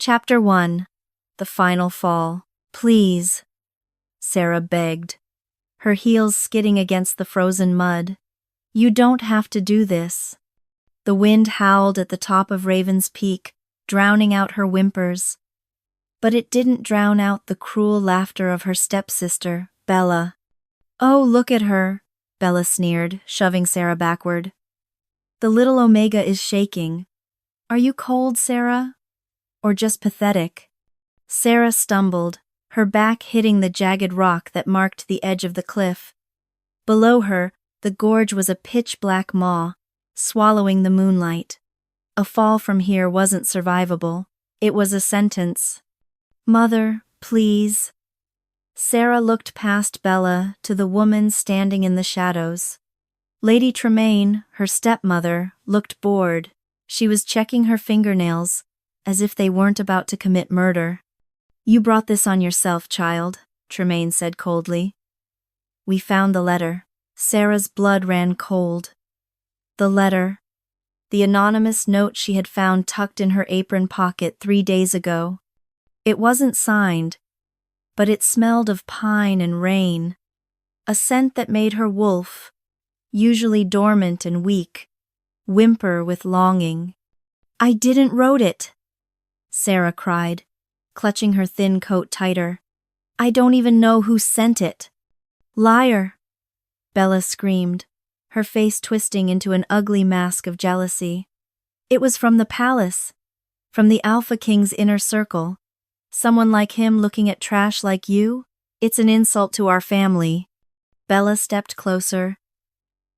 Chapter 1. The Final Fall. Please, Sarah begged, her heels skidding against the frozen mud. You don't have to do this. The wind howled at the top of Raven's Peak, drowning out her whimpers. But it didn't drown out the cruel laughter of her stepsister, Bella. Oh, look at her, Bella sneered, shoving Sarah backward. The little Omega is shaking. Are you cold, Sarah? Or just pathetic? Sarah stumbled, her back hitting the jagged rock that marked the edge of the cliff. Below her, the gorge was a pitch-black maw, swallowing the moonlight. A fall from here wasn't survivable. It was a sentence. Mother, please. Sarah looked past Bella to the woman standing in the shadows. Lady Tremaine, her stepmother, looked bored. She was checking her fingernails, as if they weren't about to commit murder. You brought this on yourself, child, Tremaine said coldly. We found the letter. Sarah's blood ran cold. The letter. The anonymous note she had found tucked in her apron pocket 3 days ago. It wasn't signed, but it smelled of pine and rain, a scent that made her wolf, usually dormant and weak, whimper with longing. I didn't wrote it, Sarah cried, clutching her thin coat tighter. I don't even know who sent it. Liar, Bella screamed, her face twisting into an ugly mask of jealousy. It was from the palace, from the Alpha King's inner circle. Someone like him looking at trash like you? It's an insult to our family. Bella stepped closer.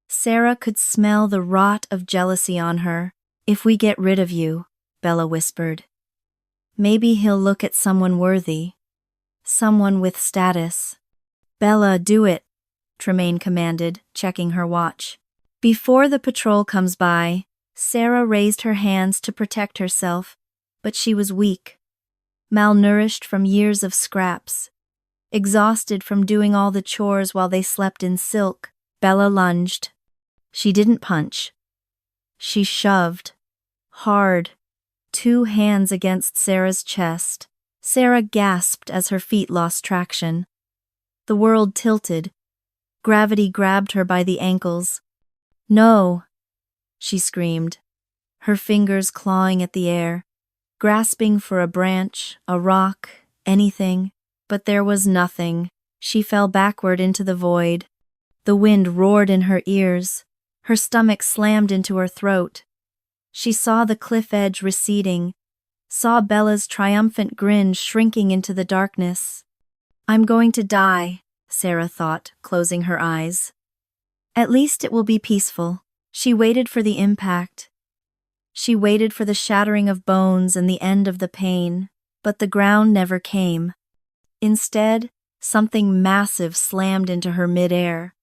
Sarah could smell the rot of jealousy on her. If we get rid of you, Bella whispered, maybe he'll look at someone worthy. Someone with status. Bella, do it, Tremaine commanded, checking her watch. Before the patrol comes by, Sarah raised her hands to protect herself, but she was weak. Malnourished from years of scraps. Exhausted from doing all the chores while they slept in silk, Bella lunged. She didn't punch. She shoved. Hard. 2 hands against Sarah's chest. Sarah gasped as her feet lost traction. The world tilted. Gravity grabbed her by the ankles. No, she screamed, her fingers clawing at the air, grasping for a branch, a rock, anything, but there was nothing. She fell backward into the void. The wind roared in her ears. Her stomach slammed into her throat. She saw the cliff edge receding, saw Bella's triumphant grin shrinking into the darkness. I'm going to die, Sarah thought, closing her eyes. At least it will be peaceful. She waited for the impact. She waited for the shattering of bones and the end of the pain, but the ground never came. Instead, something massive slammed into her midair.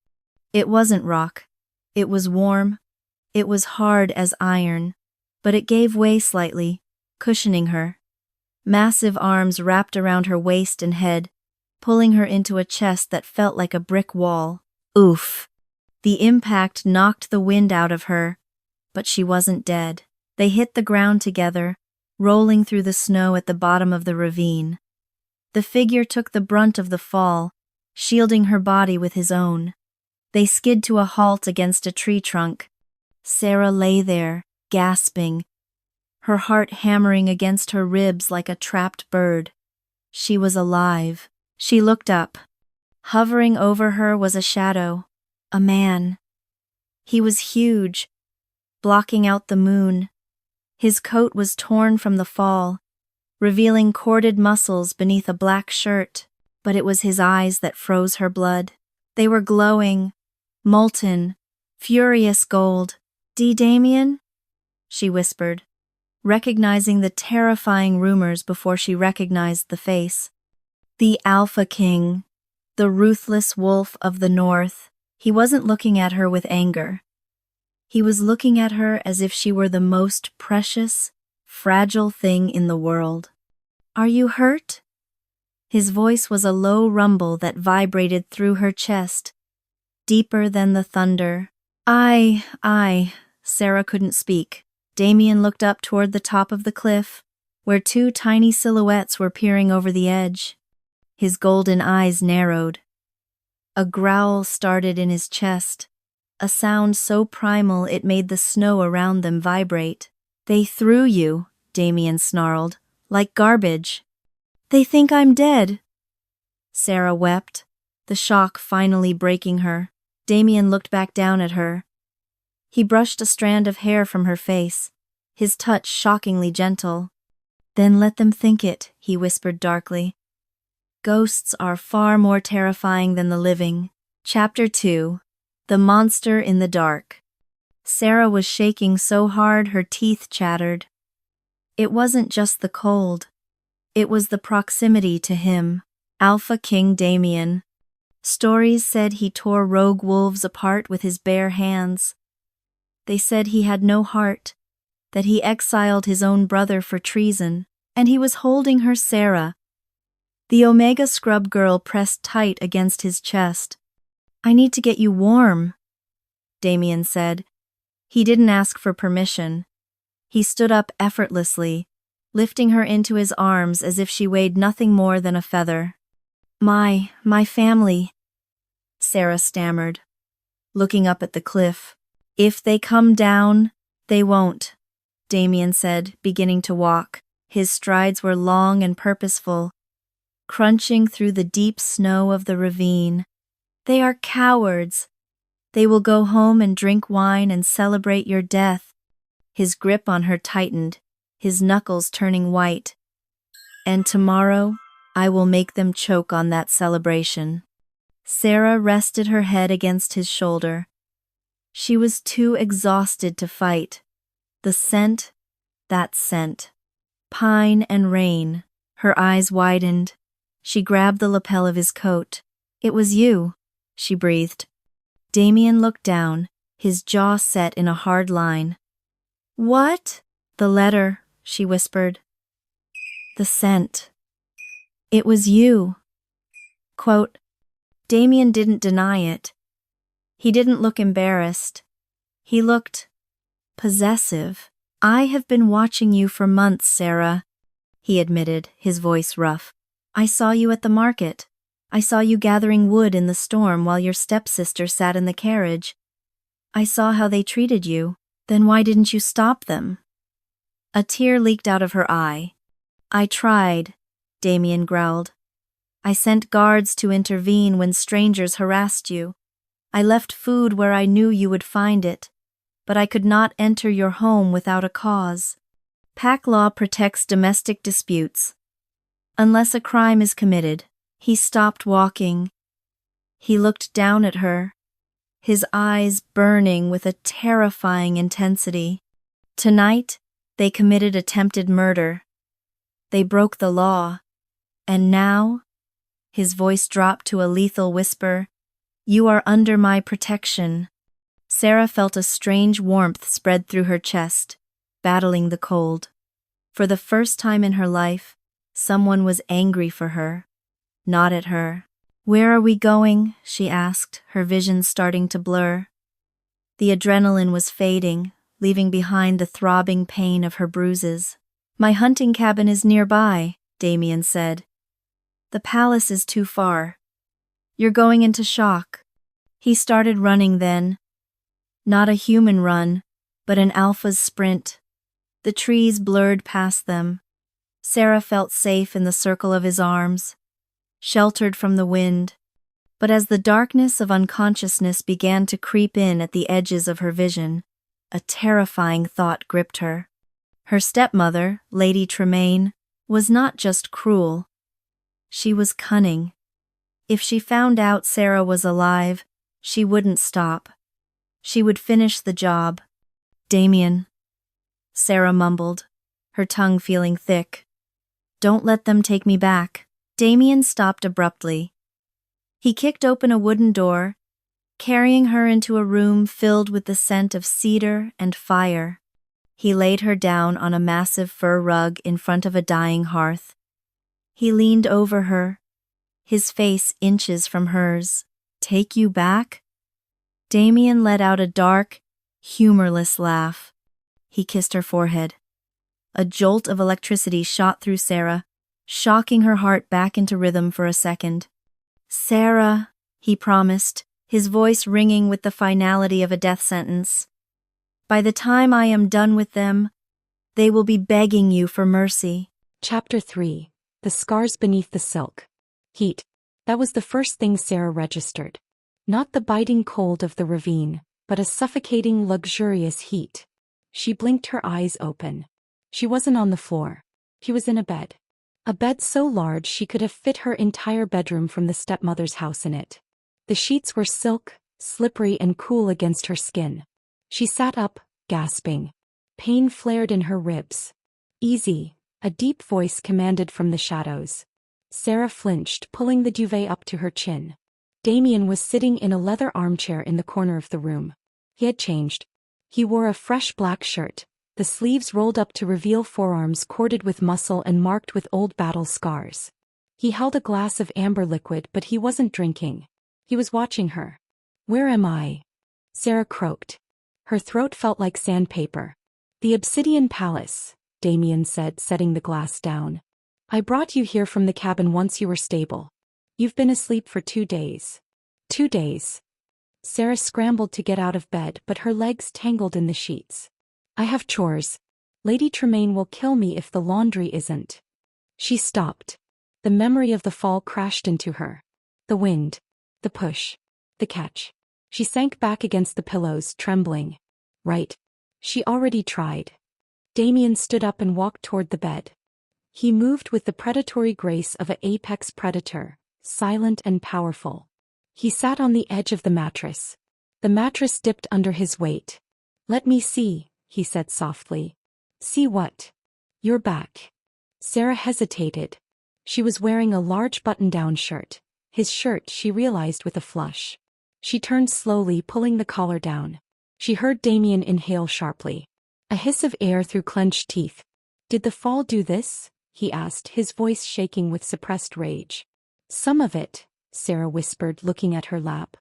It wasn't rock. It was warm. It was hard as iron, but it gave way slightly, cushioning her. Massive arms wrapped around her waist and head, pulling her into a chest that felt like a brick wall. Oof. The impact knocked the wind out of her, but she wasn't dead. They hit the ground together, rolling through the snow at the bottom of the ravine. The figure took the brunt of the fall, shielding her body with his own. They skid to a halt against a tree trunk. Sarah lay there, gasping, her heart hammering against her ribs like a trapped bird. She was alive. She looked up. Hovering over her was a shadow, a man. He was huge, blocking out the moon. His coat was torn from the fall, revealing corded muscles beneath a black shirt, but it was his eyes that froze her blood. They were glowing, molten, furious gold. Damien? She whispered, recognizing the terrifying rumors before she recognized the face. The Alpha King, the ruthless wolf of the North. He wasn't looking at her with anger. He was looking at her as if she were the most precious, fragile thing in the world. Are you hurt? His voice was a low rumble that vibrated through her chest, deeper than the thunder. Sarah couldn't speak. Damien looked up toward the top of the cliff, where two tiny silhouettes were peering over the edge. His golden eyes narrowed. A growl started in his chest, a sound so primal it made the snow around them vibrate. "They threw you," Damien snarled, "like garbage." "They think I'm dead." Sarah wept, the shock finally breaking her. Damien looked back down at her. He brushed a strand of hair from her face, his touch shockingly gentle. "Then let them think it," he whispered darkly. "Ghosts are far more terrifying than the living." Chapter 2. The Monster in the Dark. Sarah was shaking so hard her teeth chattered. It wasn't just the cold. It was the proximity to him, Alpha King Damien. Stories said he tore rogue wolves apart with his bare hands. They said he had no heart, that he exiled his own brother for treason, and he was holding her, Sarah. The Omega scrub girl pressed tight against his chest. "I need to get you warm," Damien said. He didn't ask for permission. He stood up effortlessly, lifting her into his arms as if she weighed nothing more than a feather. My family," Sarah stammered, looking up at the cliff. "If they come down, they won't," Damien said, beginning to walk. His strides were long and purposeful, crunching through the deep snow of the ravine. "They are cowards. They will go home and drink wine and celebrate your death." His grip on her tightened, his knuckles turning white. "And tomorrow, I will make them choke on that celebration." Sarah rested her head against his shoulder. She was too exhausted to fight. The scent, that scent. Pine and rain. Her eyes widened. She grabbed the lapel of his coat. "It was you," she breathed. Damien looked down, his jaw set in a hard line. "What?" "The letter," she whispered. "The scent. It was you." Quote, Damien didn't deny it. He didn't look embarrassed. He looked possessive. "I have been watching you for months, Sarah," he admitted, his voice rough. "I saw you at the market. I saw you gathering wood in the storm while your stepsister sat in the carriage. I saw how they treated you. Then why didn't you stop them?" A tear leaked out of her eye. "I tried," Damien growled. "I sent guards to intervene when strangers harassed you. I left food where I knew you would find it, but I could not enter your home without a cause. Pack law protects domestic disputes. Unless a crime is committed." He stopped walking. He looked down at her, his eyes burning with a terrifying intensity. "Tonight, they committed attempted murder. They broke the law. And now," his voice dropped to a lethal whisper, "you are under my protection." Sarah felt a strange warmth spread through her chest, battling the cold. For the first time in her life, someone was angry for her, not at her. "Where are we going?" she asked, her vision starting to blur. The adrenaline was fading, leaving behind the throbbing pain of her bruises. "My hunting cabin is nearby," Damien said. "The palace is too far. You're going into shock." He started running then. Not a human run, but an alpha's sprint. The trees blurred past them. Sarah felt safe in the circle of his arms, sheltered from the wind. But as the darkness of unconsciousness began to creep in at the edges of her vision, a terrifying thought gripped her. Her stepmother, Lady Tremaine, was not just cruel. She was cunning. If she found out Sarah was alive, she wouldn't stop. She would finish the job. "Damien," Sarah mumbled, her tongue feeling thick. "Don't let them take me back." Damien stopped abruptly. He kicked open a wooden door, carrying her into a room filled with the scent of cedar and fire. He laid her down on a massive fur rug in front of a dying hearth. He leaned over her, his face inches from hers. "Take you back?" Damien let out a dark, humorless laugh. He kissed her forehead. A jolt of electricity shot through Sarah, shocking her heart back into rhythm for a second. "Sarah," he promised, his voice ringing with the finality of a death sentence. "By the time I am done with them, they will be begging you for mercy." Chapter 3. The Scars Beneath the Silk. Heat. That was the first thing Sarah registered. Not the biting cold of the ravine, but a suffocating, luxurious heat. She blinked her eyes open. She wasn't on the floor. She was in a bed. A bed so large she could have fit her entire bedroom from the stepmother's house in it. The sheets were silk, slippery and cool against her skin. She sat up, gasping. Pain flared in her ribs. "Easy," a deep voice commanded from the shadows. Sarah flinched, pulling the duvet up to her chin. Damien was sitting in a leather armchair in the corner of the room. He had changed. He wore a fresh black shirt, the sleeves rolled up to reveal forearms corded with muscle and marked with old battle scars. He held a glass of amber liquid, but he wasn't drinking. He was watching her. "Where am I?" Sarah croaked. Her throat felt like sandpaper. "The Obsidian Palace," Damien said, setting the glass down. "I brought you here from the cabin once you were stable. You've been asleep for 2 days. 2 days." Sarah scrambled to get out of bed, but her legs tangled in the sheets. "I have chores. Lady Tremaine will kill me if the laundry isn't." She stopped. The memory of the fall crashed into her. The wind. The push. The catch. She sank back against the pillows, trembling. Right. She already tried. Damien stood up and walked toward the bed. He moved with the predatory grace of an apex predator, silent and powerful. He sat on the edge of the mattress. The mattress dipped under his weight. "Let me see," he said softly. "See what?" "Your back." Sarah hesitated. She was wearing a large button-down shirt. His shirt, she realized with a flush. She turned slowly, pulling the collar down. She heard Damien inhale sharply. A hiss of air through clenched teeth. "Did the fall do this?" he asked, his voice shaking with suppressed rage. "Some of it," Sarah whispered, looking at her lap.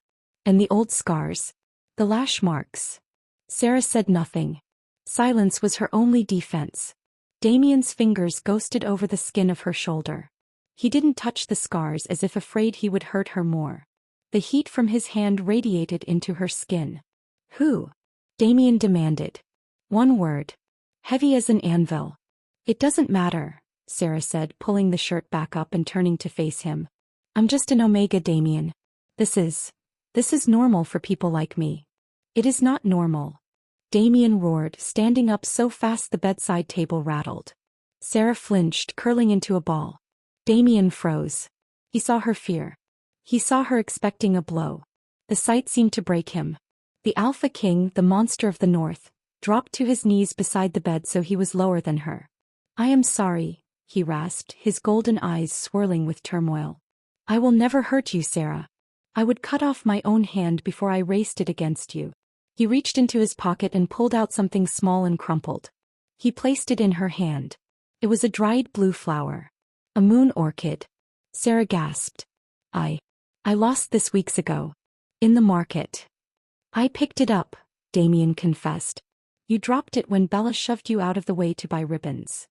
"And the old scars. The lash marks." Sarah said nothing. Silence was her only defense. Damien's fingers ghosted over the skin of her shoulder. He didn't touch the scars, as if afraid he would hurt her more. The heat from his hand radiated into her skin. "Who?" Damien demanded. One word. Heavy as an anvil. "It doesn't matter," Sarah said, pulling the shirt back up and turning to face him. "I'm just an Omega, Damien. This is normal for people like me." "It is not normal." Damien roared, standing up so fast the bedside table rattled. Sarah flinched, curling into a ball. Damien froze. He saw her fear. He saw her expecting a blow. The sight seemed to break him. The Alpha King, the monster of the North, dropped to his knees beside the bed so he was lower than her. "I am sorry," he rasped, his golden eyes swirling with turmoil. "I will never hurt you, Sarah. I would cut off my own hand before I raced it against you." He reached into his pocket and pulled out something small and crumpled. He placed it in her hand. It was a dried blue flower. A moon orchid. Sarah gasped. I lost this weeks ago. In the market." "I picked it up," Damien confessed. "You dropped it when Bella shoved you out of the way to buy ribbons."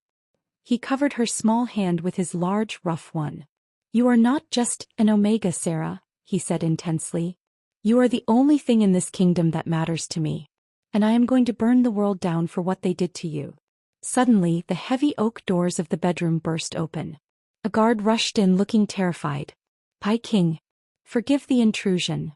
He covered her small hand with his large, rough one. "You are not just an Omega, Sarah," he said intensely. "You are the only thing in this kingdom that matters to me. And I am going to burn the world down for what they did to you." Suddenly, the heavy oak doors of the bedroom burst open. A guard rushed in looking terrified. "Pi King. Forgive the intrusion."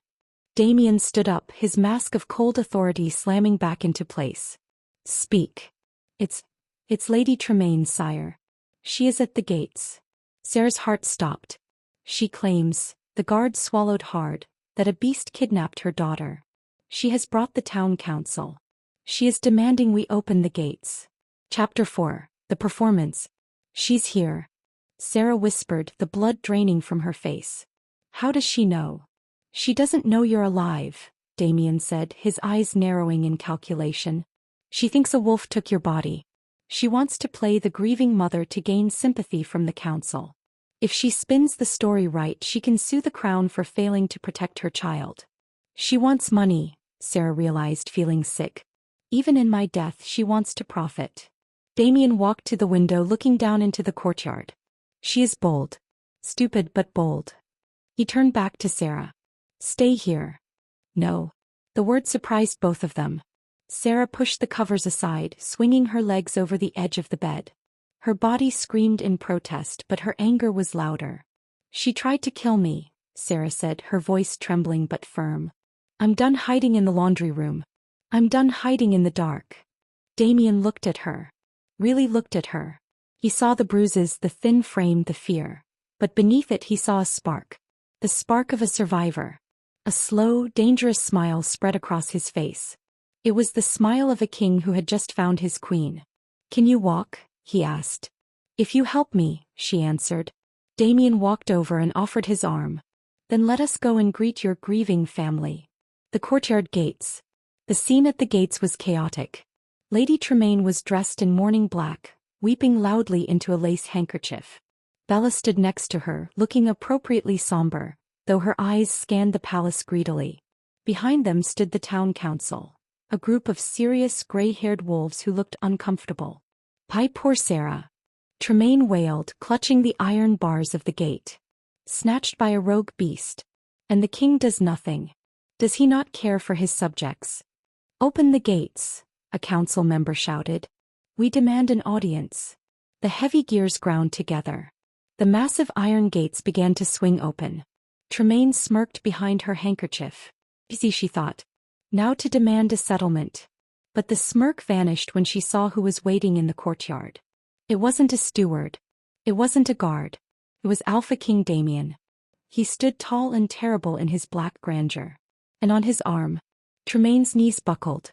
Damien stood up, his mask of cold authority slamming back into place. "Speak." It's Lady Tremaine, sire. She is at the gates." Sarah's heart stopped. "She claims," the guard swallowed hard, "that a beast kidnapped her daughter. She has brought the town council. She is demanding we open the gates." Chapter 4. The Performance. "She's here," Sarah whispered, the blood draining from her face. "How does she know?" "She doesn't know you're alive," Damien said, his eyes narrowing in calculation. "She thinks a wolf took your body. She wants to play the grieving mother to gain sympathy from the council. If she spins the story right, she can sue the crown for failing to protect her child. She wants money," Sarah realized, feeling sick. "Even in my death, she wants to profit." Damien walked to the window looking down into the courtyard. She is bold. Stupid but bold. He turned back to Sarah. Stay here. No. The word surprised both of them. Sarah pushed the covers aside, swinging her legs over the edge of the bed. Her body screamed in protest, but her anger was louder. She tried to kill me, Sarah said, her voice trembling but firm. I'm done hiding in the laundry room. I'm done hiding in the dark. Damien looked at her. Really looked at her. He saw the bruises, the thin frame, the fear. But beneath it he saw a spark. The spark of a survivor. A slow, dangerous smile spread across his face. It was the smile of a king who had just found his queen. Can you walk? He asked. If you help me, she answered. Damien walked over and offered his arm. Then let us go and greet your grieving family. The courtyard gates. The scene at the gates was chaotic. Lady Tremaine was dressed in mourning black, weeping loudly into a lace handkerchief. Bella stood next to her, looking appropriately somber, though her eyes scanned the palace greedily. Behind them stood the town council, a group of serious gray-haired wolves who looked uncomfortable. Poor Sarah. Tremaine wailed, clutching the iron bars of the gate. Snatched by a rogue beast. And the king does nothing. Does he not care for his subjects? Open the gates, a council member shouted. We demand an audience. The heavy gears ground together. The massive iron gates began to swing open. Tremaine smirked behind her handkerchief. Easy, she thought. Now to demand a settlement. But the smirk vanished when she saw who was waiting in the courtyard. It wasn't a steward. It wasn't a guard. It was Alpha King Damien. He stood tall and terrible in his black grandeur. And on his arm, Tremaine's knees buckled.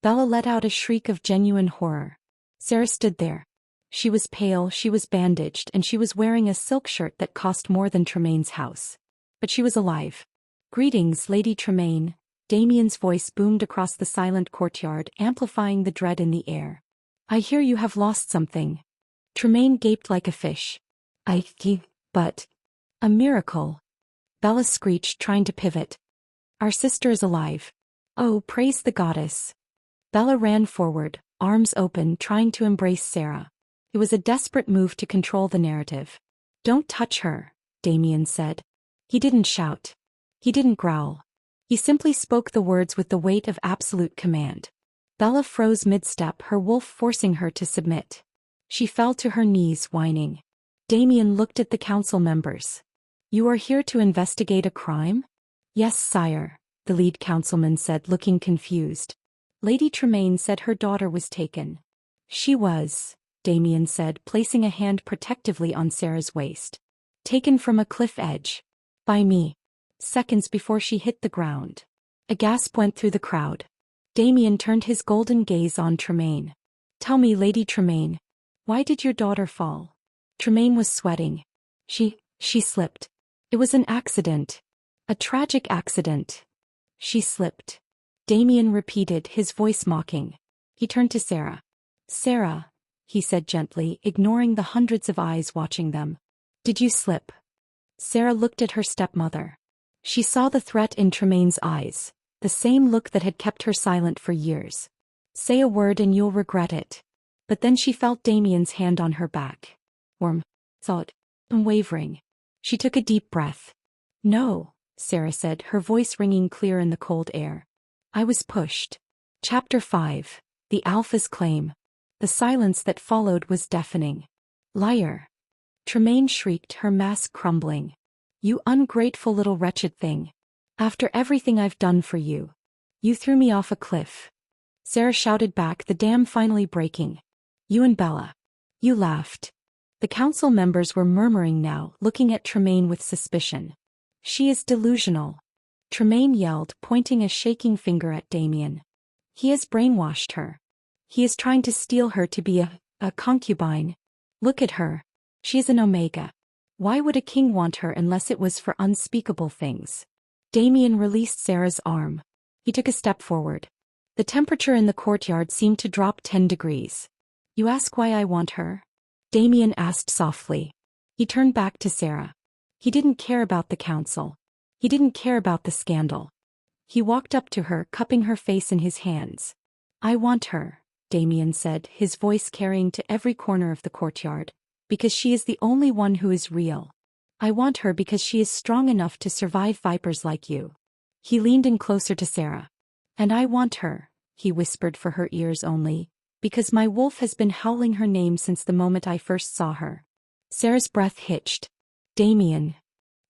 Bella let out a shriek of genuine horror. Sarah stood there. She was pale, she was bandaged, and she was wearing a silk shirt that cost more than Tremaine's house. But she was alive. Greetings, Lady Tremaine. Damien's voice boomed across the silent courtyard, amplifying the dread in the air. I hear you have lost something. Tremaine gaped like a fish. But... A miracle. Bella screeched, trying to pivot. Our sister is alive. Oh, praise the goddess. Bella ran forward, arms open, trying to embrace Sarah. It was a desperate move to control the narrative. Don't touch her, Damien said. He didn't shout. He didn't growl. He simply spoke the words with the weight of absolute command. Bella froze mid-step, her wolf forcing her to submit. She fell to her knees, whining. Damien looked at the council members. You are here to investigate a crime? Yes, sire, the lead councilman said, looking confused. Lady Tremaine said her daughter was taken. She was, Damien said, placing a hand protectively on Sarah's waist. Taken from a cliff edge. By me. Seconds before she hit the ground. A gasp went through the crowd. Damien turned his golden gaze on Tremaine. Tell me, Lady Tremaine, why did your daughter fall? Tremaine was sweating. She slipped. It was an accident. A tragic accident. She slipped. Damien repeated, his voice mocking. He turned to Sarah. Sarah, he said gently, ignoring the hundreds of eyes watching them. Did you slip? Sarah looked at her stepmother. She saw the threat in Tremaine's eyes, the same look that had kept her silent for years. Say a word and you'll regret it. But then she felt Damien's hand on her back. Warm. Thought. Unwavering. She took a deep breath. No, Sarah said, her voice ringing clear in the cold air. I was pushed. Chapter 5. The Alpha's Claim. The silence that followed was deafening. Liar. Tremaine shrieked, her mask crumbling. You ungrateful little wretched thing. After everything I've done for you. You threw me off a cliff. Sarah shouted back, the dam finally breaking. You and Bella. You laughed. The council members were murmuring now, looking at Tremaine with suspicion. She is delusional. Tremaine yelled, pointing a shaking finger at Damien. He has brainwashed her. He is trying to steal her to be a concubine. Look at her. She is an omega. Why would a king want her unless it was for unspeakable things? Damien released Sarah's arm. He took a step forward. The temperature in the courtyard seemed to drop 10 degrees. You ask why I want her? Damien asked softly. He turned back to Sarah. He didn't care about the council. He didn't care about the scandal. He walked up to her, cupping her face in his hands. I want her, Damien said, his voice carrying to every corner of the courtyard. Because she is the only one who is real. I want her because she is strong enough to survive vipers like you. He leaned in closer to Sarah. And I want her, he whispered for her ears only, because my wolf has been howling her name since the moment I first saw her. Sarah's breath hitched. Damien.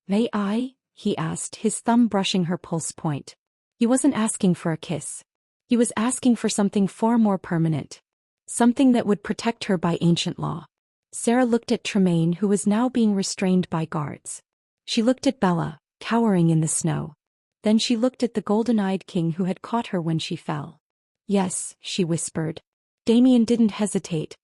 May I? He asked, his thumb brushing her pulse point. He wasn't asking for a kiss. He was asking for something far more permanent. Something that would protect her by ancient law. Sarah looked at Tremaine, who was now being restrained by guards. She looked at Bella, cowering in the snow. Then she looked at the golden-eyed king who had caught her when she fell. Yes, she whispered. Damien didn't hesitate.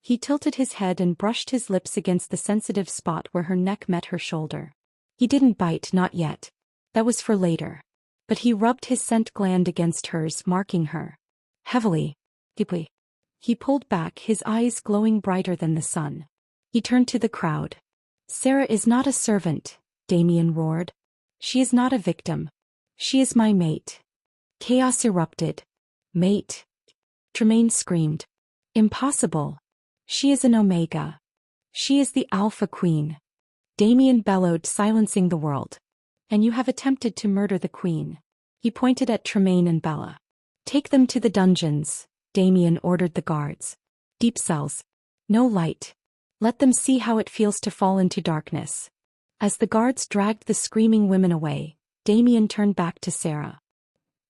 He tilted his head and brushed his lips against the sensitive spot where her neck met her shoulder. He didn't bite, not yet. That was for later. But he rubbed his scent gland against hers, marking her. Heavily. Deeply. He pulled back, his eyes glowing brighter than the sun. He turned to the crowd. Sarah is not a servant, Damien roared. She is not a victim. She is my mate. Chaos erupted. Mate. Tremaine screamed. Impossible. She is an omega. She is the alpha queen. Damien bellowed, silencing the world. And you have attempted to murder the queen. He pointed at Tremaine and Bella. Take them to the dungeons, Damien ordered the guards. Deep cells. No light. Let them see how it feels to fall into darkness. As the guards dragged the screaming women away, Damien turned back to Sarah.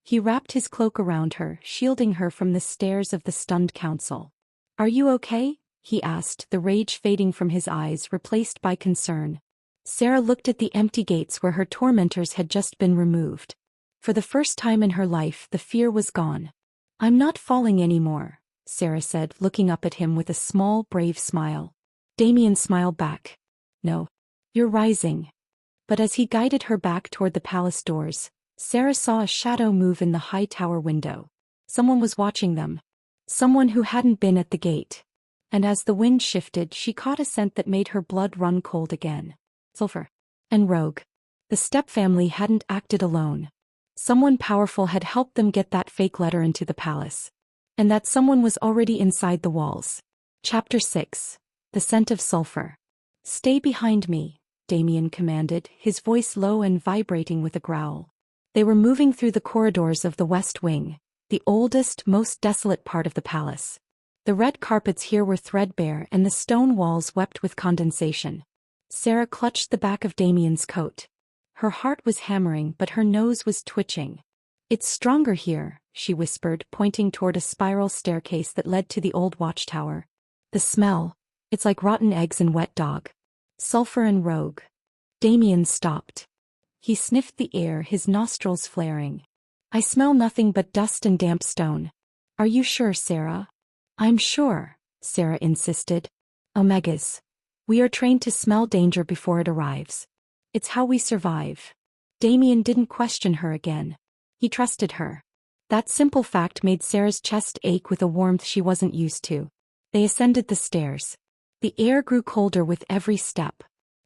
He wrapped his cloak around her, shielding her from the stares of the stunned council. Are you okay? He asked, the rage fading from his eyes, replaced by concern. Sarah looked at the empty gates where her tormentors had just been removed. For the first time in her life, the fear was gone. I'm not falling anymore, Sarah said, looking up at him with a small, brave smile. Damien smiled back. No. You're rising. But as he guided her back toward the palace doors, Sarah saw a shadow move in the high tower window. Someone was watching them. Someone who hadn't been at the gate. And as the wind shifted, she caught a scent that made her blood run cold again. Sulfur. And Rogue. The Step family hadn't acted alone. Someone powerful had helped them get that fake letter into the palace. And that someone was already inside the walls. Chapter 6. The Scent of Sulfur. Stay behind me, Damien commanded, his voice low and vibrating with a growl. They were moving through the corridors of the West Wing, the oldest, most desolate part of the palace. The red carpets here were threadbare and the stone walls wept with condensation. Sarah clutched the back of Damien's coat. Her heart was hammering, but her nose was twitching. It's stronger here, she whispered, pointing toward a spiral staircase that led to the old watchtower. The smell. It's like rotten eggs and wet dog. Sulfur and Rogue. Damien stopped. He sniffed the air, his nostrils flaring. I smell nothing but dust and damp stone. Are you sure, Sarah? I'm sure, Sarah insisted. Omegas. We are trained to smell danger before it arrives. It's how we survive. Damien didn't question her again. He trusted her. That simple fact made Sarah's chest ache with a warmth she wasn't used to. They ascended the stairs. The air grew colder with every step.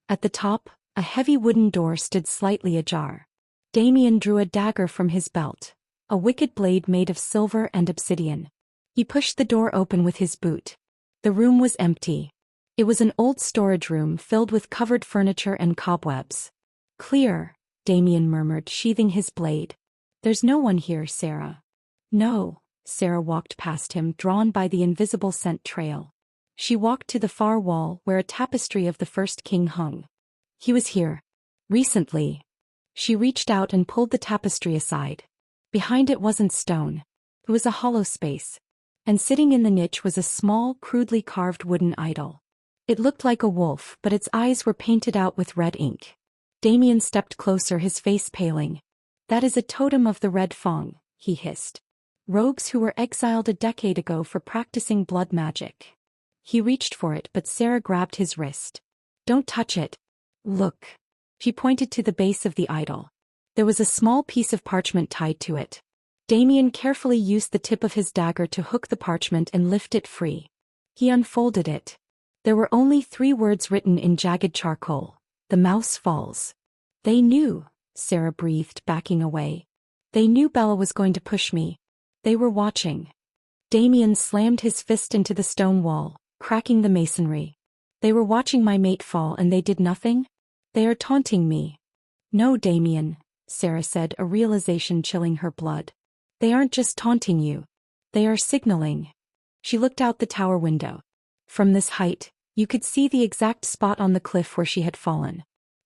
At the top, a heavy wooden door stood slightly ajar. Damien drew a dagger from his belt, a wicked blade made of silver and obsidian. He pushed the door open with his boot. The room was empty. It was an old storage room filled with covered furniture and cobwebs. Clear, Damien murmured, sheathing his blade. There's no one here, Sarah. No, Sarah walked past him, drawn by the invisible scent trail. She walked to the far wall where a tapestry of the first king hung. He was here. Recently. She reached out and pulled the tapestry aside. Behind it wasn't stone. It was a hollow space. And sitting in the niche was a small, crudely carved wooden idol. It looked like a wolf, but its eyes were painted out with red ink. Damien stepped closer, his face paling. That is a totem of the Red Fang, he hissed. Rogues who were exiled a decade ago for practicing blood magic. He reached for it, but Sarah grabbed his wrist. Don't touch it. Look. She pointed to the base of the idol. There was a small piece of parchment tied to it. Damien carefully used the tip of his dagger to hook the parchment and lift it free. He unfolded it. There were only 3 words written in jagged charcoal. The mouse falls. They knew, Sarah breathed, backing away. They knew Bella was going to push me. They were watching. Damien slammed his fist into the stone wall, cracking the masonry. They were watching my mate fall and they did nothing? They are taunting me. No, Damien, Sarah said, a realization chilling her blood. They aren't just taunting you. They are signaling. She looked out the tower window. From this height, you could see the exact spot on the cliff where she had fallen.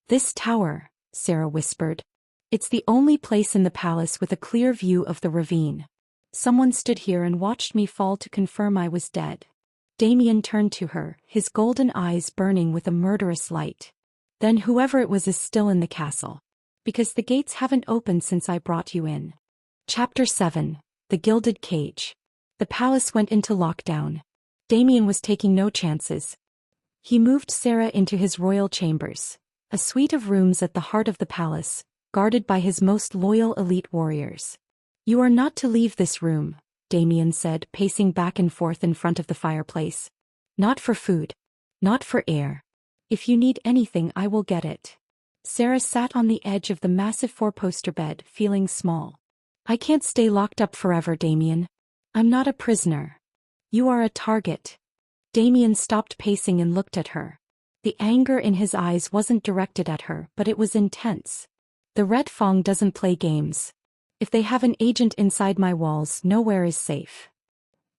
This tower, Sarah whispered. It's the only place in the palace with a clear view of the ravine. Someone stood here and watched me fall to confirm I was dead. Damien turned to her, his golden eyes burning with a murderous light. Then whoever it was is still in the castle. Because the gates haven't opened since I brought you in. Chapter 7. The Gilded Cage. The palace went into lockdown. Damien was taking no chances. He moved Sarah into his royal chambers, a suite of rooms at the heart of the palace, guarded by his most loyal elite warriors. You are not to leave this room, Damien said, pacing back and forth in front of the fireplace. Not for food. Not for air. If you need anything, I will get it. Sarah sat on the edge of the massive four-poster bed, feeling small. I can't stay locked up forever, Damien. I'm not a prisoner. You are a target. Damien stopped pacing and looked at her. The anger in his eyes wasn't directed at her, but it was intense. The Red Fang doesn't play games. If they have an agent inside my walls, nowhere is safe.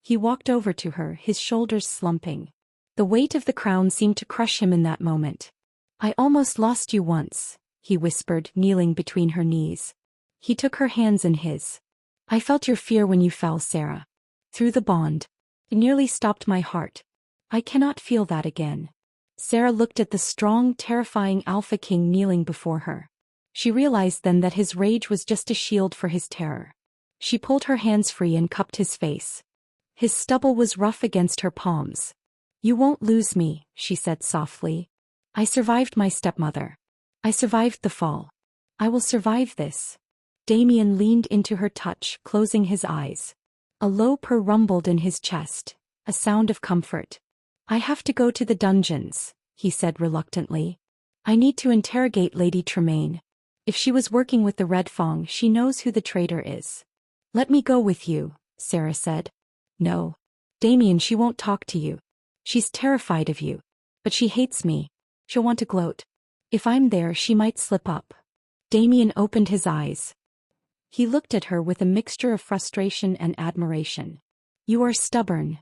He walked over to her, his shoulders slumping. The weight of the crown seemed to crush him in that moment. I almost lost you once, he whispered, kneeling between her knees. He took her hands in his. I felt your fear when you fell, Sarah. Through the bond. It nearly stopped my heart. I cannot feel that again. Sarah looked at the strong, terrifying Alpha King kneeling before her. She realized then that his rage was just a shield for his terror. She pulled her hands free and cupped his face. His stubble was rough against her palms. You won't lose me, she said softly. I survived my stepmother. I survived the fall. I will survive this. Damien leaned into her touch, closing his eyes. A low purr rumbled in his chest, a sound of comfort. I have to go to the dungeons, he said reluctantly. I need to interrogate Lady Tremaine. If she was working with the Red Fang, she knows who the traitor is. Let me go with you, Sarah said. No. Damien, she won't talk to you. She's terrified of you. But she hates me. She'll want to gloat. If I'm there, she might slip up. Damien opened his eyes. He looked at her with a mixture of frustration and admiration. You are stubborn.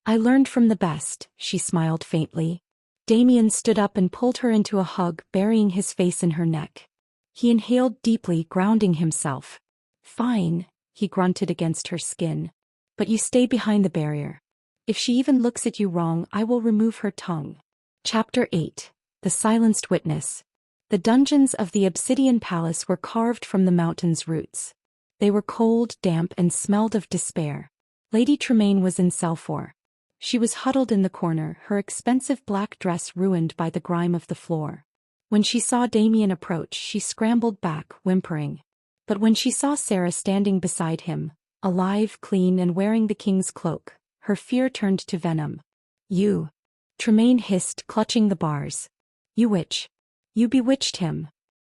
I learned from the best, she smiled faintly. Damien stood up and pulled her into a hug, burying his face in her neck. He inhaled deeply, grounding himself. Fine, he grunted against her skin. But you stay behind the barrier. If she even looks at you wrong, I will remove her tongue. Chapter 8. The Silenced Witness. The dungeons of the Obsidian Palace were carved from the mountain's roots. They were cold, damp, and smelled of despair. Lady Tremaine was in cell 4. She was huddled in the corner, her expensive black dress ruined by the grime of the floor. When she saw Damien approach, she scrambled back, whimpering. But when she saw Sarah standing beside him, alive, clean, and wearing the king's cloak, her fear turned to venom. You. Tremaine hissed, clutching the bars. You witch. You bewitched him.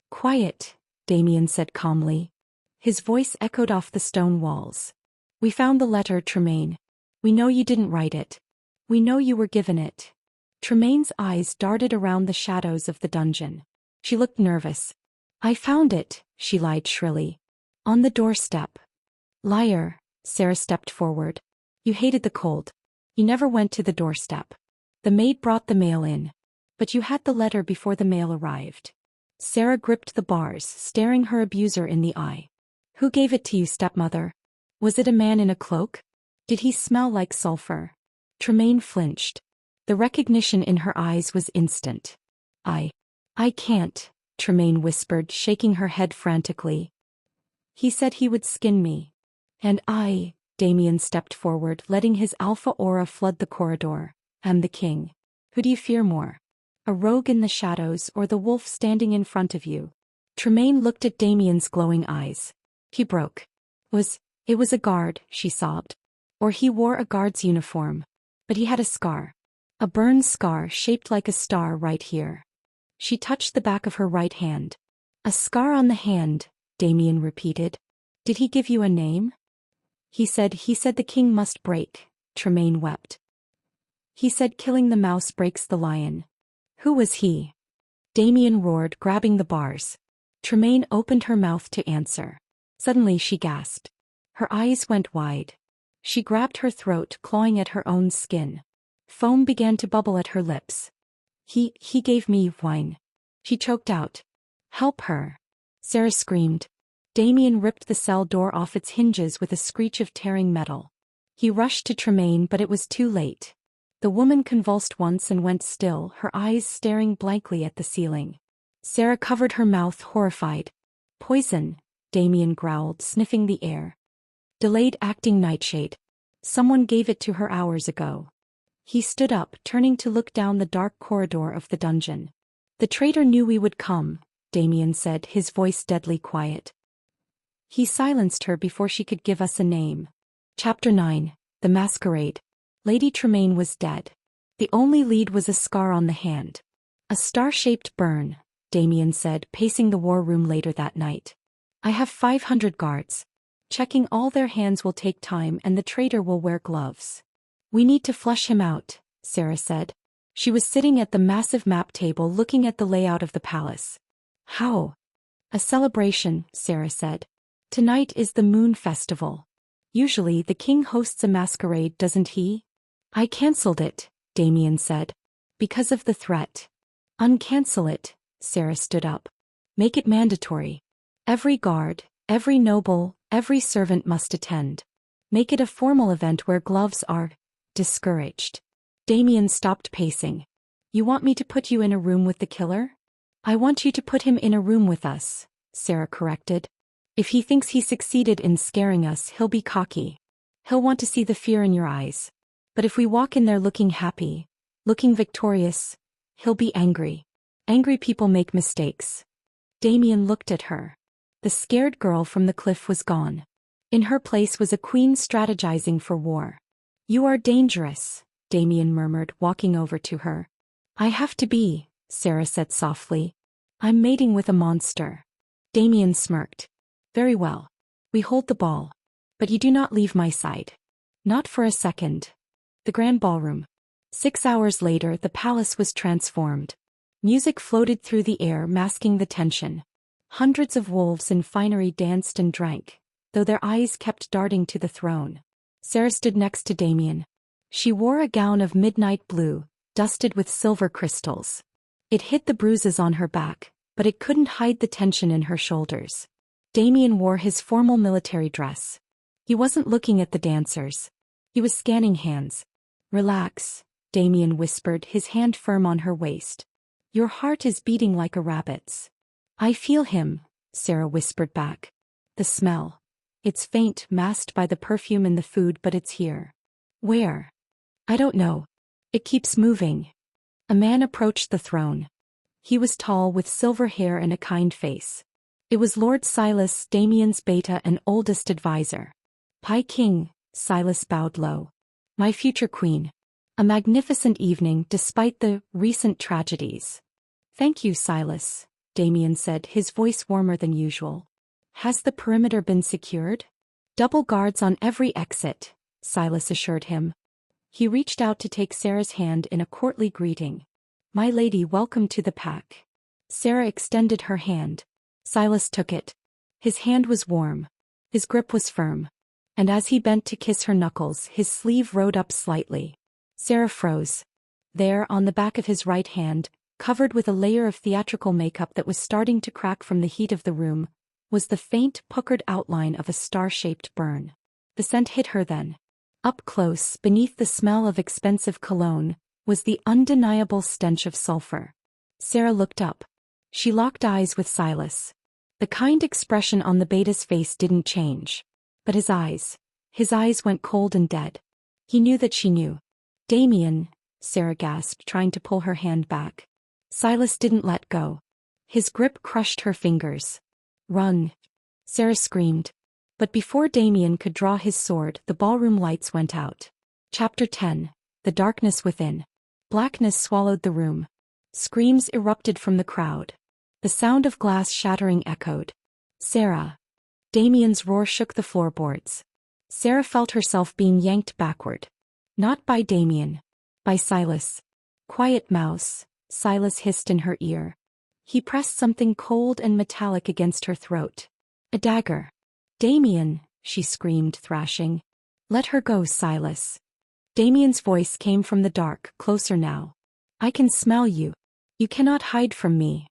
Quiet, Damien said calmly. His voice echoed off the stone walls. We found the letter, Tremaine. We know you didn't write it. We know you were given it. Tremaine's eyes darted around the shadows of the dungeon. She looked nervous. I found it, she lied shrilly. On the doorstep. Liar, Sarah stepped forward. You hated the cold. You never went to the doorstep. The maid brought the mail in. But you had the letter before the mail arrived. Sarah gripped the bars, staring her abuser in the eye. Who gave it to you, stepmother? Was it a man in a cloak? Did he smell like sulfur? Tremaine flinched. The recognition in her eyes was instant. I can't, Tremaine whispered, shaking her head frantically. He said he would skin me. And Damien stepped forward, letting his alpha aura flood the corridor. Am the king. Who do you fear more? A rogue in the shadows or the wolf standing in front of you? Tremaine looked at Damien's glowing eyes. He broke. It was a guard, she sobbed. Or he wore a guard's uniform. But he had a scar. A burn scar shaped like a star right here. She touched the back of her right hand. A scar on the hand, Damien repeated. Did he give you a name? He said the king must break, Tremaine wept. He said killing the mouse breaks the lion. Who was he? Damien roared, grabbing the bars. Tremaine opened her mouth to answer. Suddenly she gasped. Her eyes went wide. She grabbed her throat, clawing at her own skin. Foam began to bubble at her lips. He gave me wine. She choked out. Help her. Sarah screamed. Damien ripped the cell door off its hinges with a screech of tearing metal. He rushed to Tremaine, but it was too late. The woman convulsed once and went still, her eyes staring blankly at the ceiling. Sarah covered her mouth, horrified. Poison, Damien growled, sniffing the air. Delayed acting nightshade. Someone gave it to her hours ago. He stood up, turning to look down the dark corridor of the dungeon. The traitor knew we would come, Damien said, his voice deadly quiet. He silenced her before she could give us a name. Chapter 9, The Masquerade. Lady Tremaine was dead. The only lead was a scar on the hand. A star-shaped burn, Damien said, pacing the war room later that night. I have 500 guards. Checking all their hands will take time, and the traitor will wear gloves. We need to flush him out, Sarah said. She was sitting at the massive map table looking at the layout of the palace. How? A celebration, Sarah said. Tonight is the Moon Festival. Usually the king hosts a masquerade, doesn't he? I cancelled it, Damien said. Because of the threat. Uncancel it, Sarah stood up. Make it mandatory. Every guard, every noble, every servant must attend. Make it a formal event where gloves are discouraged. Damien stopped pacing. You want me to put you in a room with the killer? I want you to put him in a room with us, Sarah corrected. If he thinks he succeeded in scaring us, he'll be cocky. He'll want to see the fear in your eyes. But if we walk in there looking happy, looking victorious, he'll be angry. Angry people make mistakes. Damien looked at her. The scared girl from the cliff was gone. In her place was a queen strategizing for war. You are dangerous, Damien murmured, walking over to her. I have to be, Sarah said softly. I'm mating with a monster. Damien smirked. Very well. We hold the ball. But you do not leave my side. Not for a second. The grand ballroom. 6 hours later, the palace was transformed. Music floated through the air, masking the tension. Hundreds of wolves in finery danced and drank, though their eyes kept darting to the throne. Sarah stood next to Damien. She wore a gown of midnight blue, dusted with silver crystals. It hid the bruises on her back, but it couldn't hide the tension in her shoulders. Damien wore his formal military dress. He wasn't looking at the dancers. He was scanning hands. Relax, Damien whispered, his hand firm on her waist. Your heart is beating like a rabbit's. I feel him, Sarah whispered back. The smell. It's faint, masked by the perfume and the food, but it's here. Where? I don't know. It keeps moving. A man approached the throne. He was tall, with silver hair and a kind face. It was Lord Silas, Damien's beta and oldest advisor. Pi King, Silas bowed low. My future queen. A magnificent evening despite the recent tragedies. Thank you, Silas, Damien said, his voice warmer than usual. Has the perimeter been secured? Double guards on every exit, Silas assured him. He reached out to take Sarah's hand in a courtly greeting. My lady, welcome to the pack. Sarah extended her hand. Silas took it. His hand was warm. His grip was firm. And as he bent to kiss her knuckles, his sleeve rode up slightly. Sarah froze. There, on the back of his right hand, covered with a layer of theatrical makeup that was starting to crack from the heat of the room, was the faint, puckered outline of a star-shaped burn. The scent hit her then. Up close, beneath the smell of expensive cologne, was the undeniable stench of sulfur. Sarah looked up. She locked eyes with Silas. The kind expression on the beta's face didn't change. But his eyes went cold and dead. He knew that she knew. Damien, Sarah gasped, trying to pull her hand back. Silas didn't let go. His grip crushed her fingers. Run! Sarah screamed. But before Damien could draw his sword, the ballroom lights went out. Chapter 10, The Darkness Within. Blackness swallowed the room. Screams erupted from the crowd. The sound of glass shattering echoed. Sarah. Damien's roar shook the floorboards. Sarah felt herself being yanked backward. Not by Damien. By Silas. Quiet mouse, Silas hissed in her ear. He pressed something cold and metallic against her throat. A dagger. Damien, she screamed, thrashing. Let her go, Silas. Damien's voice came from the dark, closer now. I can smell you. You cannot hide from me.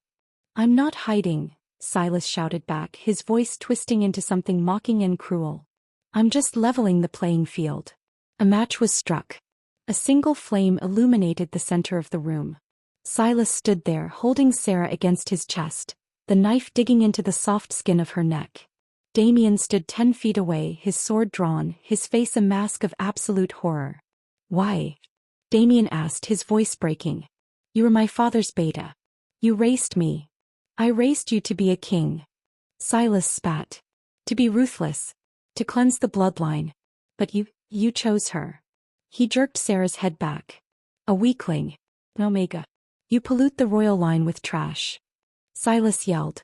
I'm not hiding, Silas shouted back, his voice twisting into something mocking and cruel. I'm just leveling the playing field. A match was struck. A single flame illuminated the center of the room. Silas stood there, holding Sarah against his chest, the knife digging into the soft skin of her neck. Damien stood 10 feet away, his sword drawn, his face a mask of absolute horror. Why? Damien asked, his voice breaking. You were my father's beta. You raised me. I raised you to be a king. Silas spat. To be ruthless. To cleanse the bloodline. But you chose her. He jerked Sarah's head back. A weakling. Omega. You pollute the royal line with trash. Silas yelled.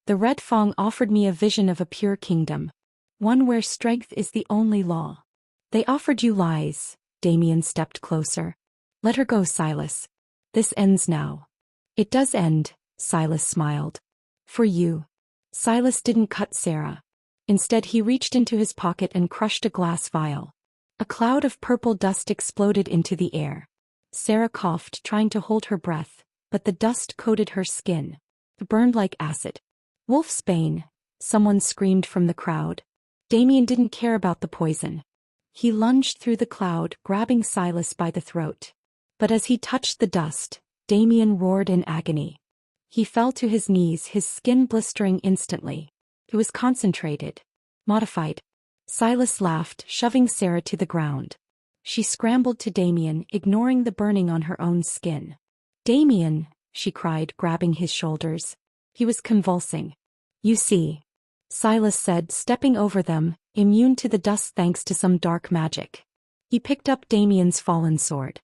The Red Fang offered me a vision of a pure kingdom. One where strength is the only law. They offered you lies. Damien stepped closer. Let her go, Silas. This ends now. It does end, Silas smiled. For you. Silas didn't cut Sarah. Instead he reached into his pocket and crushed a glass vial. A cloud of purple dust exploded into the air. Sarah coughed, trying to hold her breath, but the dust coated her skin. It burned like acid. Wolfsbane, someone screamed from the crowd. Damien didn't care about the poison. He lunged through the cloud, grabbing Silas by the throat. But as he touched the dust, Damien roared in agony. He fell to his knees, his skin blistering instantly. It was concentrated. Modified. Silas laughed, shoving Sarah to the ground. She scrambled to Damien, ignoring the burning on her own skin. Damien, she cried, grabbing his shoulders. He was convulsing. You see, Silas said, stepping over them, immune to the dust thanks to some dark magic. He picked up Damien's fallen sword.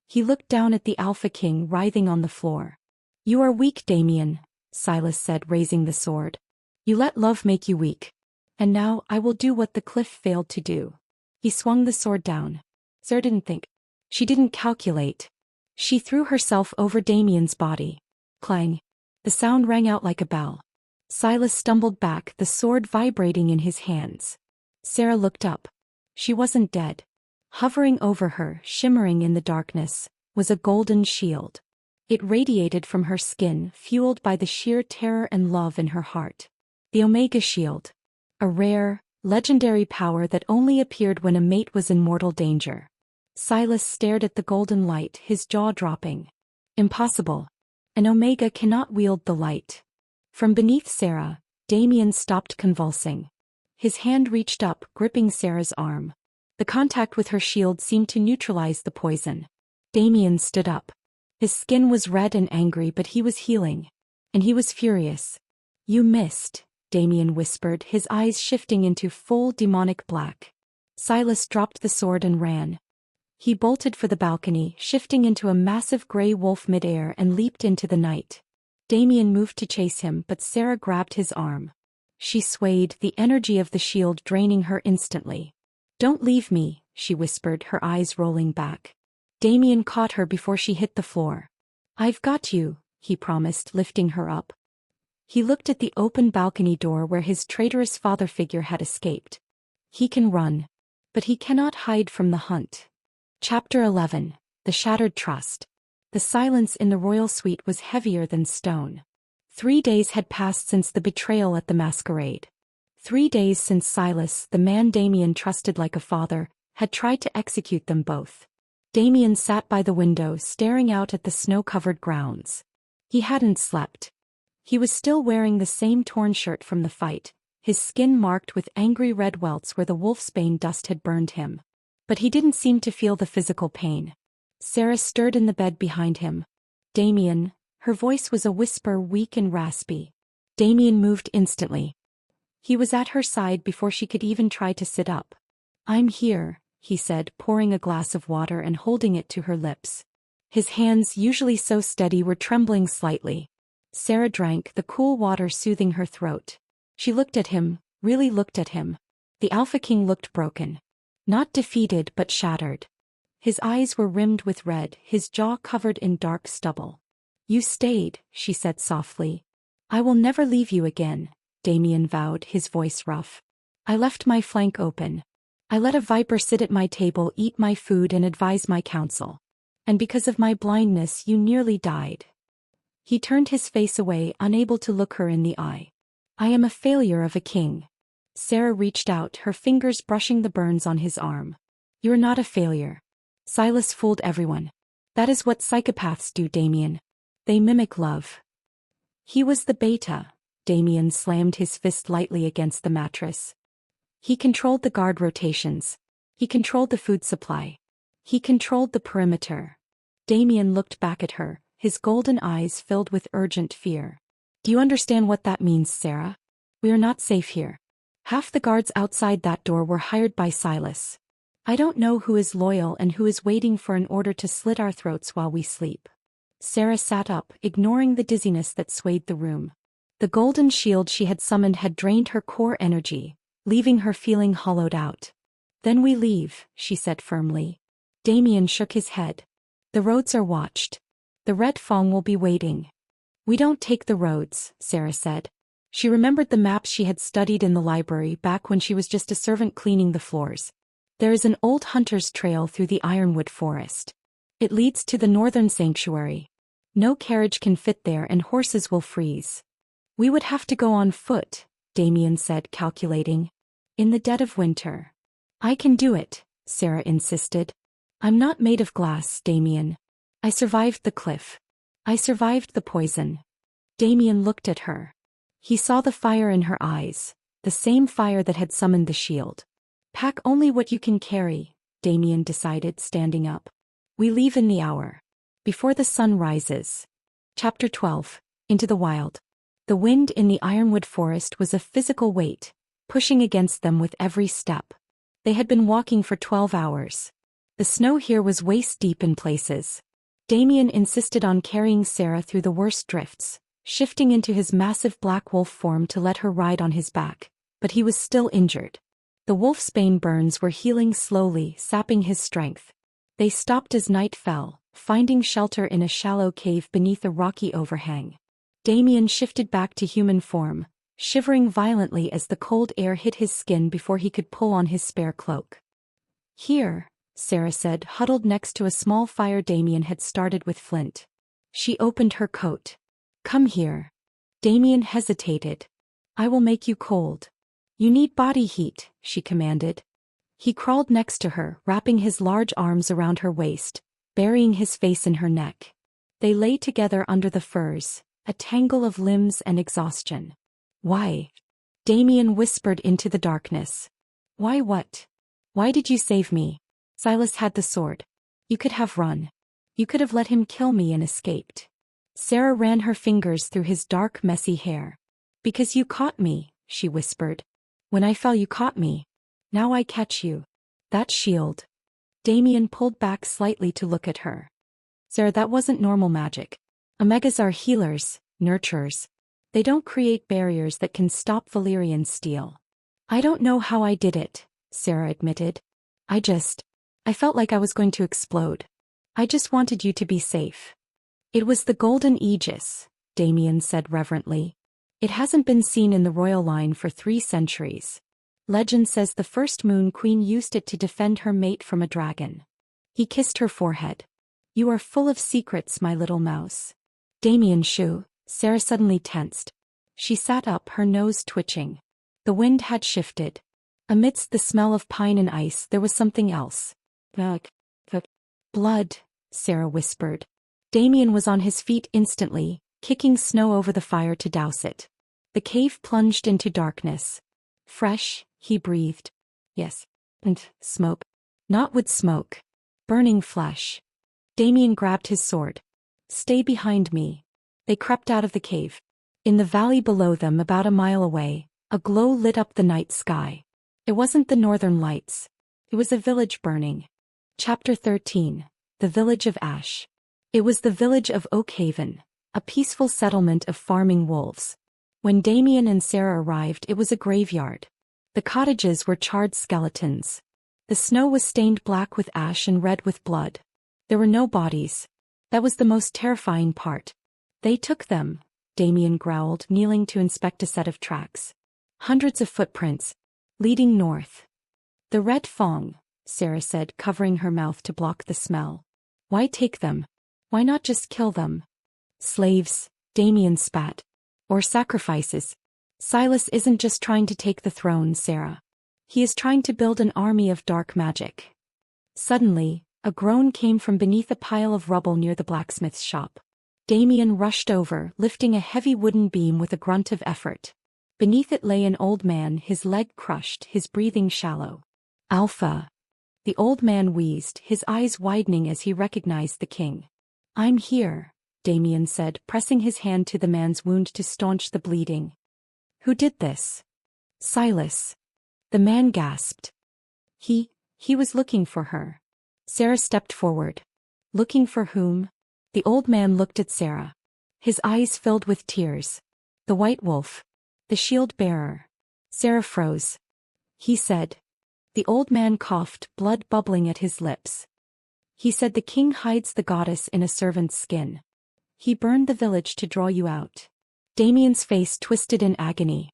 He looked down at the Alpha King writhing on the floor. You are weak, Damien, Silas said, raising the sword. You let love make you weak. And now I will do what the cliff failed to do. He swung the sword down. Sarah didn't think. She didn't calculate. She threw herself over Damien's body. Clang. The sound rang out like a bell. Silas stumbled back, the sword vibrating in his hands. Sarah looked up. She wasn't dead. Hovering over her, shimmering in the darkness, was a golden shield. It radiated from her skin, fueled by the sheer terror and love in her heart. The Omega Shield. A rare, legendary power that only appeared when a mate was in mortal danger. Silas stared at the golden light, his jaw dropping. Impossible. An Omega cannot wield the light. From beneath Sarah, Damien stopped convulsing. His hand reached up, gripping Sarah's arm. The contact with her shield seemed to neutralize the poison. Damien stood up. His skin was red and angry, but he was healing. And he was furious. You missed, Damien whispered, his eyes shifting into full demonic black. Silas dropped the sword and ran. He bolted for the balcony, shifting into a massive gray wolf midair and leaped into the night. Damien moved to chase him, but Sarah grabbed his arm. She swayed, the energy of the shield draining her instantly. Don't leave me, she whispered, her eyes rolling back. Damien caught her before she hit the floor. I've got you, he promised, lifting her up. He looked at the open balcony door where his traitorous father figure had escaped. He can run, but he cannot hide from the hunt. Chapter 11. The Shattered Trust. The silence in the royal suite was heavier than stone. 3 days had passed since the betrayal at the masquerade. 3 days since Silas, the man Damien trusted like a father, had tried to execute them both. Damien sat by the window, staring out at the snow-covered grounds. He hadn't slept. He was still wearing the same torn shirt from the fight, his skin marked with angry red welts where the wolfsbane dust had burned him. But he didn't seem to feel the physical pain. Sarah stirred in the bed behind him. Damien, her voice was a whisper, weak and raspy. Damien moved instantly. He was at her side before she could even try to sit up. I'm here, he said, pouring a glass of water and holding it to her lips. His hands, usually so steady, were trembling slightly. Sarah drank, the cool water soothing her throat. She looked at him, really looked at him. The Alpha King looked broken. Not defeated but shattered. His eyes were rimmed with red, his jaw covered in dark stubble. "You stayed," she said softly. "I will never leave you again," Damien vowed, his voice rough. "I left my flank open. I let a viper sit at my table, eat my food and advise my counsel. And because of my blindness you nearly died." He turned his face away, unable to look her in the eye. "I am a failure of a king." Sarah reached out, her fingers brushing the burns on his arm. "You're not a failure. Silas fooled everyone. That is what psychopaths do, Damien. They mimic love." "He was the beta." Damien slammed his fist lightly against the mattress. "He controlled the guard rotations. He controlled the food supply. He controlled the perimeter." Damien looked back at her, his golden eyes filled with urgent fear. "Do you understand what that means, Sarah? We are not safe here. Half the guards outside that door were hired by Silas. I don't know who is loyal and who is waiting for an order to slit our throats while we sleep." Sarah sat up, ignoring the dizziness that swayed the room. The golden shield she had summoned had drained her core energy, leaving her feeling hollowed out. "Then we leave," she said firmly. Damien shook his head. "The roads are watched. The Red Fang will be waiting." "We don't take the roads," Sarah said. She remembered the maps she had studied in the library back when she was just a servant cleaning the floors. "There is an old hunter's trail through the ironwood forest. It leads to the northern sanctuary. No carriage can fit there and horses will freeze." "We would have to go on foot," Damien said, calculating. "In the dead of winter." "I can do it," Sarah insisted. "I'm not made of glass, Damien. I survived the cliff. I survived the poison." Damien looked at her. He saw the fire in her eyes, the same fire that had summoned the shield. "Pack only what you can carry," Damien decided, standing up. "We leave in the hour. Before the sun rises." Chapter 12. Into the Wild. The wind in the ironwood forest was a physical weight, pushing against them with every step. They had been walking for 12 hours. The snow here was waist-deep in places. Damien insisted on carrying Sarah through the worst drifts, shifting into his massive black wolf form to let her ride on his back, but he was still injured. The wolfsbane burns were healing slowly, sapping his strength. They stopped as night fell, finding shelter in a shallow cave beneath a rocky overhang. Damien shifted back to human form, shivering violently as the cold air hit his skin before he could pull on his spare cloak. "Here," Sarah said, huddled next to a small fire Damien had started with flint. She opened her coat. "Come here." Damien hesitated. "I will make you cold." "You need body heat," she commanded. He crawled next to her, wrapping his large arms around her waist, burying his face in her neck. They lay together under the furs, a tangle of limbs and exhaustion. "Why?" Damien whispered into the darkness. "Why what? Why did you save me? Silas had the sword. You could have run. You could have let him kill me and escaped." Sarah ran her fingers through his dark, messy hair. "Because you caught me," she whispered. "When I fell you caught me. Now I catch you. That shield." Damien pulled back slightly to look at her. "Sarah, that wasn't normal magic. Omegas are healers, nurturers. They don't create barriers that can stop Valyrian steel." "I don't know how I did it," Sarah admitted. I felt like I was going to explode. I just wanted you to be safe." "It was the golden aegis," Damien said reverently. "It hasn't been seen in the royal line for 3 centuries. Legend says the first Moon Queen used it to defend her mate from a dragon." He kissed her forehead. "You are full of secrets, my little mouse." "Damien shoo." Sarah suddenly tensed. She sat up, her nose twitching. The wind had shifted. Amidst the smell of pine and ice there was something else. "Blood," Sarah whispered. Damien was on his feet instantly, kicking snow over the fire to douse it. The cave plunged into darkness. "Fresh," he breathed. "Yes. And smoke." "Not wood smoke. Burning flesh." Damien grabbed his sword. "Stay behind me." They crept out of the cave. In the valley below them, about a mile away, a glow lit up the night sky. It wasn't the northern lights. It was a village burning. Chapter 13. The Village of Ash. It was the village of Oakhaven, a peaceful settlement of farming wolves. When Damien and Sarah arrived, it was a graveyard. The cottages were charred skeletons. The snow was stained black with ash and red with blood. There were no bodies. That was the most terrifying part. They took them, Damien growled, kneeling to inspect a set of tracks. Hundreds of footprints, leading north. The red Fong, Sarah said, covering her mouth to block the smell. Why take them? Why not just kill them? Slaves, Damien spat. Or sacrifices. Silas isn't just trying to take the throne, Sarah. He is trying to build an army of dark magic. Suddenly, a groan came from beneath a pile of rubble near the blacksmith's shop. Damien rushed over, lifting a heavy wooden beam with a grunt of effort. Beneath it lay an old man, his leg crushed, his breathing shallow. Alpha. The old man wheezed, his eyes widening as he recognized the king. I'm here, Damien said, pressing his hand to the man's wound to staunch the bleeding. Who did this? Silas. The man gasped. He was looking for her. Sarah stepped forward. Looking for whom? The old man looked at Sarah. His eyes filled with tears. The white wolf. The shield bearer. Sarah froze. He said. The old man coughed, blood bubbling at his lips. He said the king hides the goddess in a servant's skin. He burned the village to draw you out. Damien's face twisted in agony.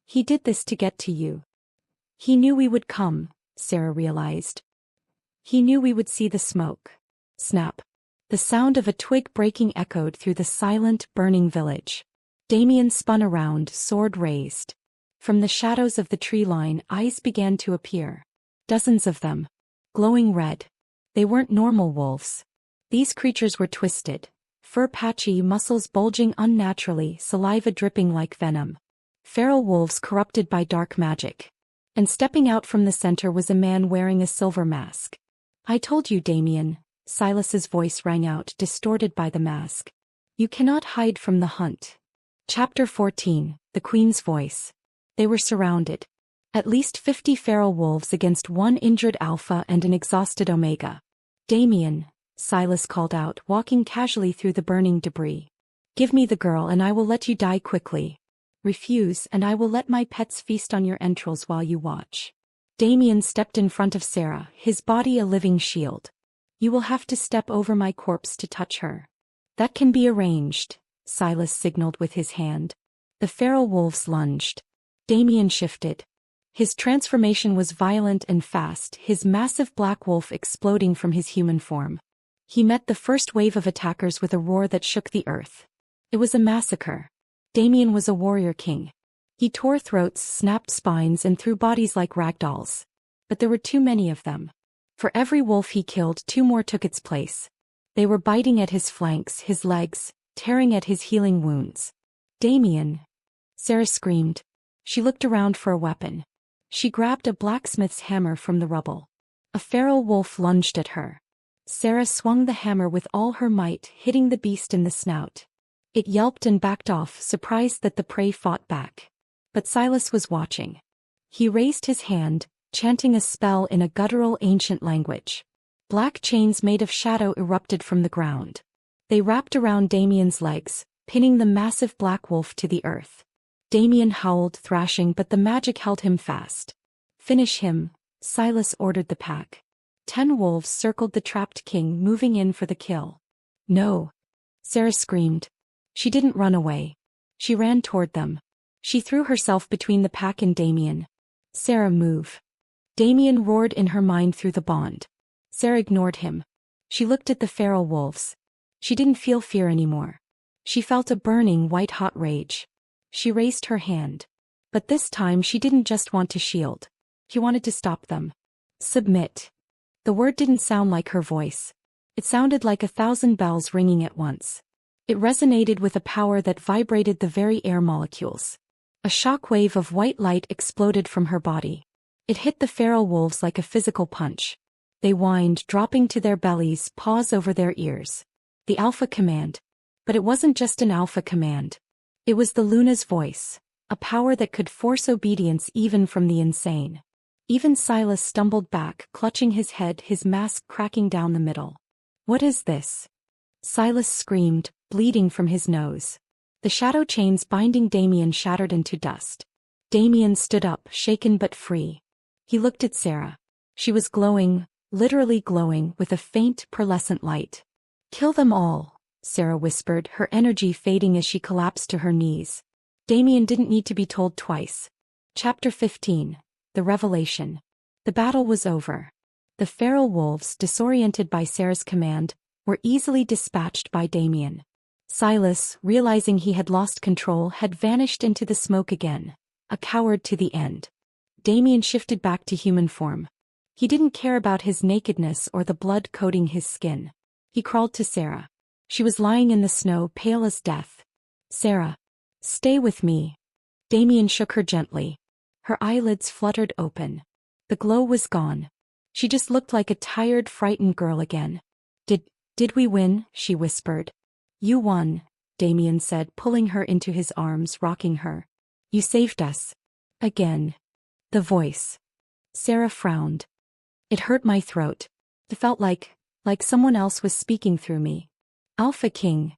He did this to get to you. He knew we would come, Sarah realized. He knew we would see the smoke. Snap. The sound of a twig breaking echoed through the silent, burning village. Damien spun around, sword raised. From the shadows of the tree line, eyes began to appear. Dozens of them. Glowing red. They weren't normal wolves. These creatures were twisted. Fur patchy, muscles bulging unnaturally, saliva dripping like venom. Feral wolves corrupted by dark magic. And stepping out from the center was a man wearing a silver mask. I told you, Damien, Silas's voice rang out, distorted by the mask. You cannot hide from the hunt. Chapter 14, The Queen's Voice. They were surrounded. At least 50 feral wolves against one injured alpha and an exhausted omega. Damien, Silas called out, walking casually through the burning debris. Give me the girl and I will let you die quickly. Refuse and I will let my pets feast on your entrails while you watch. Damien stepped in front of Sarah, his body a living shield. You will have to step over my corpse to touch her. That can be arranged, Silas signaled with his hand. The feral wolves lunged. Damien shifted. His transformation was violent and fast, his massive black wolf exploding from his human form. He met the first wave of attackers with a roar that shook the earth. It was a massacre. Damien was a warrior king. He tore throats, snapped spines and threw bodies like ragdolls. But there were too many of them. For every wolf he killed, 2 more took its place. They were biting at his flanks, his legs, tearing at his healing wounds. Damien! Sarah screamed. She looked around for a weapon. She grabbed a blacksmith's hammer from the rubble. A feral wolf lunged at her. Sarah swung the hammer with all her might, hitting the beast in the snout. It yelped and backed off, surprised that the prey fought back. But Silas was watching. He raised his hand, chanting a spell in a guttural ancient language. Black chains made of shadow erupted from the ground. They wrapped around Damien's legs, pinning the massive black wolf to the earth. Damien howled, thrashing, but the magic held him fast. Finish him, Silas ordered the pack. 10 wolves circled the trapped king, moving in for the kill. No! Sarah screamed. She didn't run away. She ran toward them. She threw herself between the pack and Damien. Sarah, move. Damien roared in her mind through the bond. Sarah ignored him. She looked at the feral wolves. She didn't feel fear anymore. She felt a burning, white-hot rage. She raised her hand. But this time she didn't just want to shield. She wanted to stop them. Submit. The word didn't sound like her voice. It sounded like 1,000 bells ringing at once. It resonated with a power that vibrated the very air molecules. A shock wave of white light exploded from her body. It hit the feral wolves like a physical punch. They whined, dropping to their bellies, paws over their ears. The alpha command. But it wasn't just an alpha command. It was the Luna's voice, a power that could force obedience even from the insane. Even Silas stumbled back, clutching his head, his mask cracking down the middle. What is this? Silas screamed, bleeding from his nose. The shadow chains binding Damien shattered into dust. Damien stood up, shaken but free. He looked at Sarah. She was glowing, literally glowing, with a faint, pearlescent light. "Kill them all," Sarah whispered, her energy fading as she collapsed to her knees. Damien didn't need to be told twice. Chapter 15. The Revelation. The battle was over. The feral wolves, disoriented by Sarah's command, were easily dispatched by Damien. Silas, realizing he had lost control, had vanished into the smoke again, a coward to the end. Damien shifted back to human form. He didn't care about his nakedness or the blood coating his skin. He crawled to Sarah. She was lying in the snow, pale as death. "Sarah, stay with me." Damien shook her gently. Her eyelids fluttered open. The glow was gone. She just looked like a tired, frightened girl again. Did we win?" she whispered. "You won," Damien said, pulling her into his arms, rocking her. "You saved us." Again. The voice. Sarah frowned. "It hurt my throat. It felt like someone else was speaking through me." "Alpha King."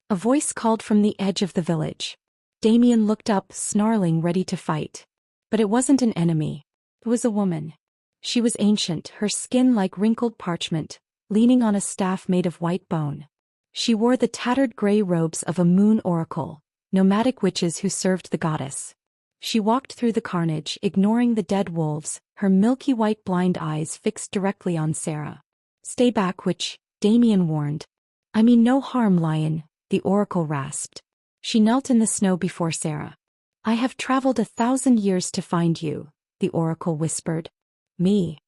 A voice called from the edge of the village. Damien looked up, snarling, ready to fight. But it wasn't an enemy. It was a woman. She was ancient, her skin like wrinkled parchment, leaning on a staff made of white bone. She wore the tattered gray robes of a moon oracle, nomadic witches who served the goddess. She walked through the carnage, ignoring the dead wolves, her milky white blind eyes fixed directly on Sarah. "Stay back, witch," Damien warned. "I mean no harm, lion," the oracle rasped. She knelt in the snow before Sarah. "I have traveled 1,000 years to find you," the oracle whispered. "Me?"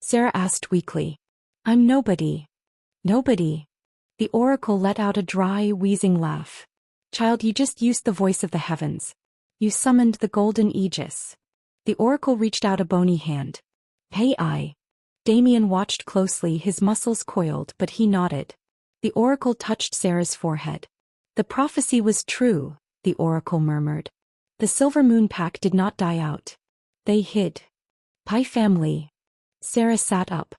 Sarah asked weakly. "I'm nobody." "Nobody?" The oracle let out a dry, wheezing laugh. "Child, you just used the voice of the heavens. You summoned the golden aegis." The oracle reached out a bony hand. "Hey, I." Damien watched closely, his muscles coiled, but he nodded. The oracle touched Sarah's forehead. "The prophecy was true," the oracle murmured. "The Silver Moon Pack did not die out. They hid." "Pie family." Sarah sat up.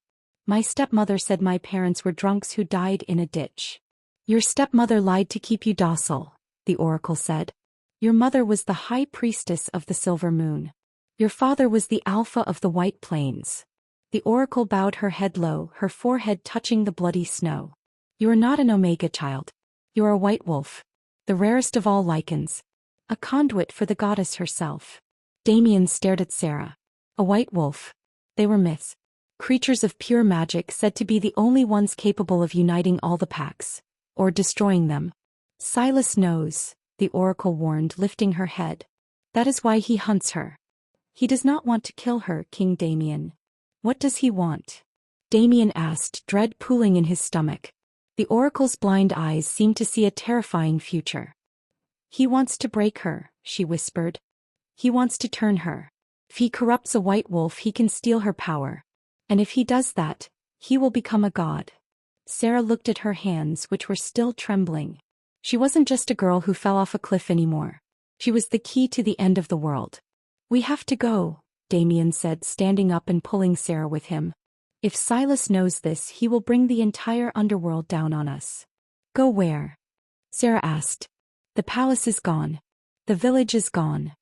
"My stepmother said my parents were drunks who died in a ditch." "Your stepmother lied to keep you docile," the oracle said. "Your mother was the high priestess of the silver moon. Your father was the alpha of the White Plains." The oracle bowed her head low, her forehead touching the bloody snow. "You are not an omega, child. You are a white wolf. The rarest of all lichens. A conduit for the goddess herself." Damien stared at Sarah. A white wolf. They were myths. Creatures of pure magic, said to be the only ones capable of uniting all the packs. Or destroying them. "Silas knows," the oracle warned, lifting her head. "That is why he hunts her. He does not want to kill her, King Damien." "What does he want?" Damien asked, dread pooling in his stomach. The oracle's blind eyes seemed to see a terrifying future. "He wants to break her," she whispered. "He wants to turn her. If he corrupts a white wolf, he can steal her power. And if he does that, he will become a god." Sarah looked at her hands, which were still trembling. She wasn't just a girl who fell off a cliff anymore. She was the key to the end of the world. "We have to go," Damien said, standing up and pulling Sarah with him. "If Silas knows this, he will bring the entire underworld down on us." "Go where?" Sarah asked. "The palace is gone. The village is gone."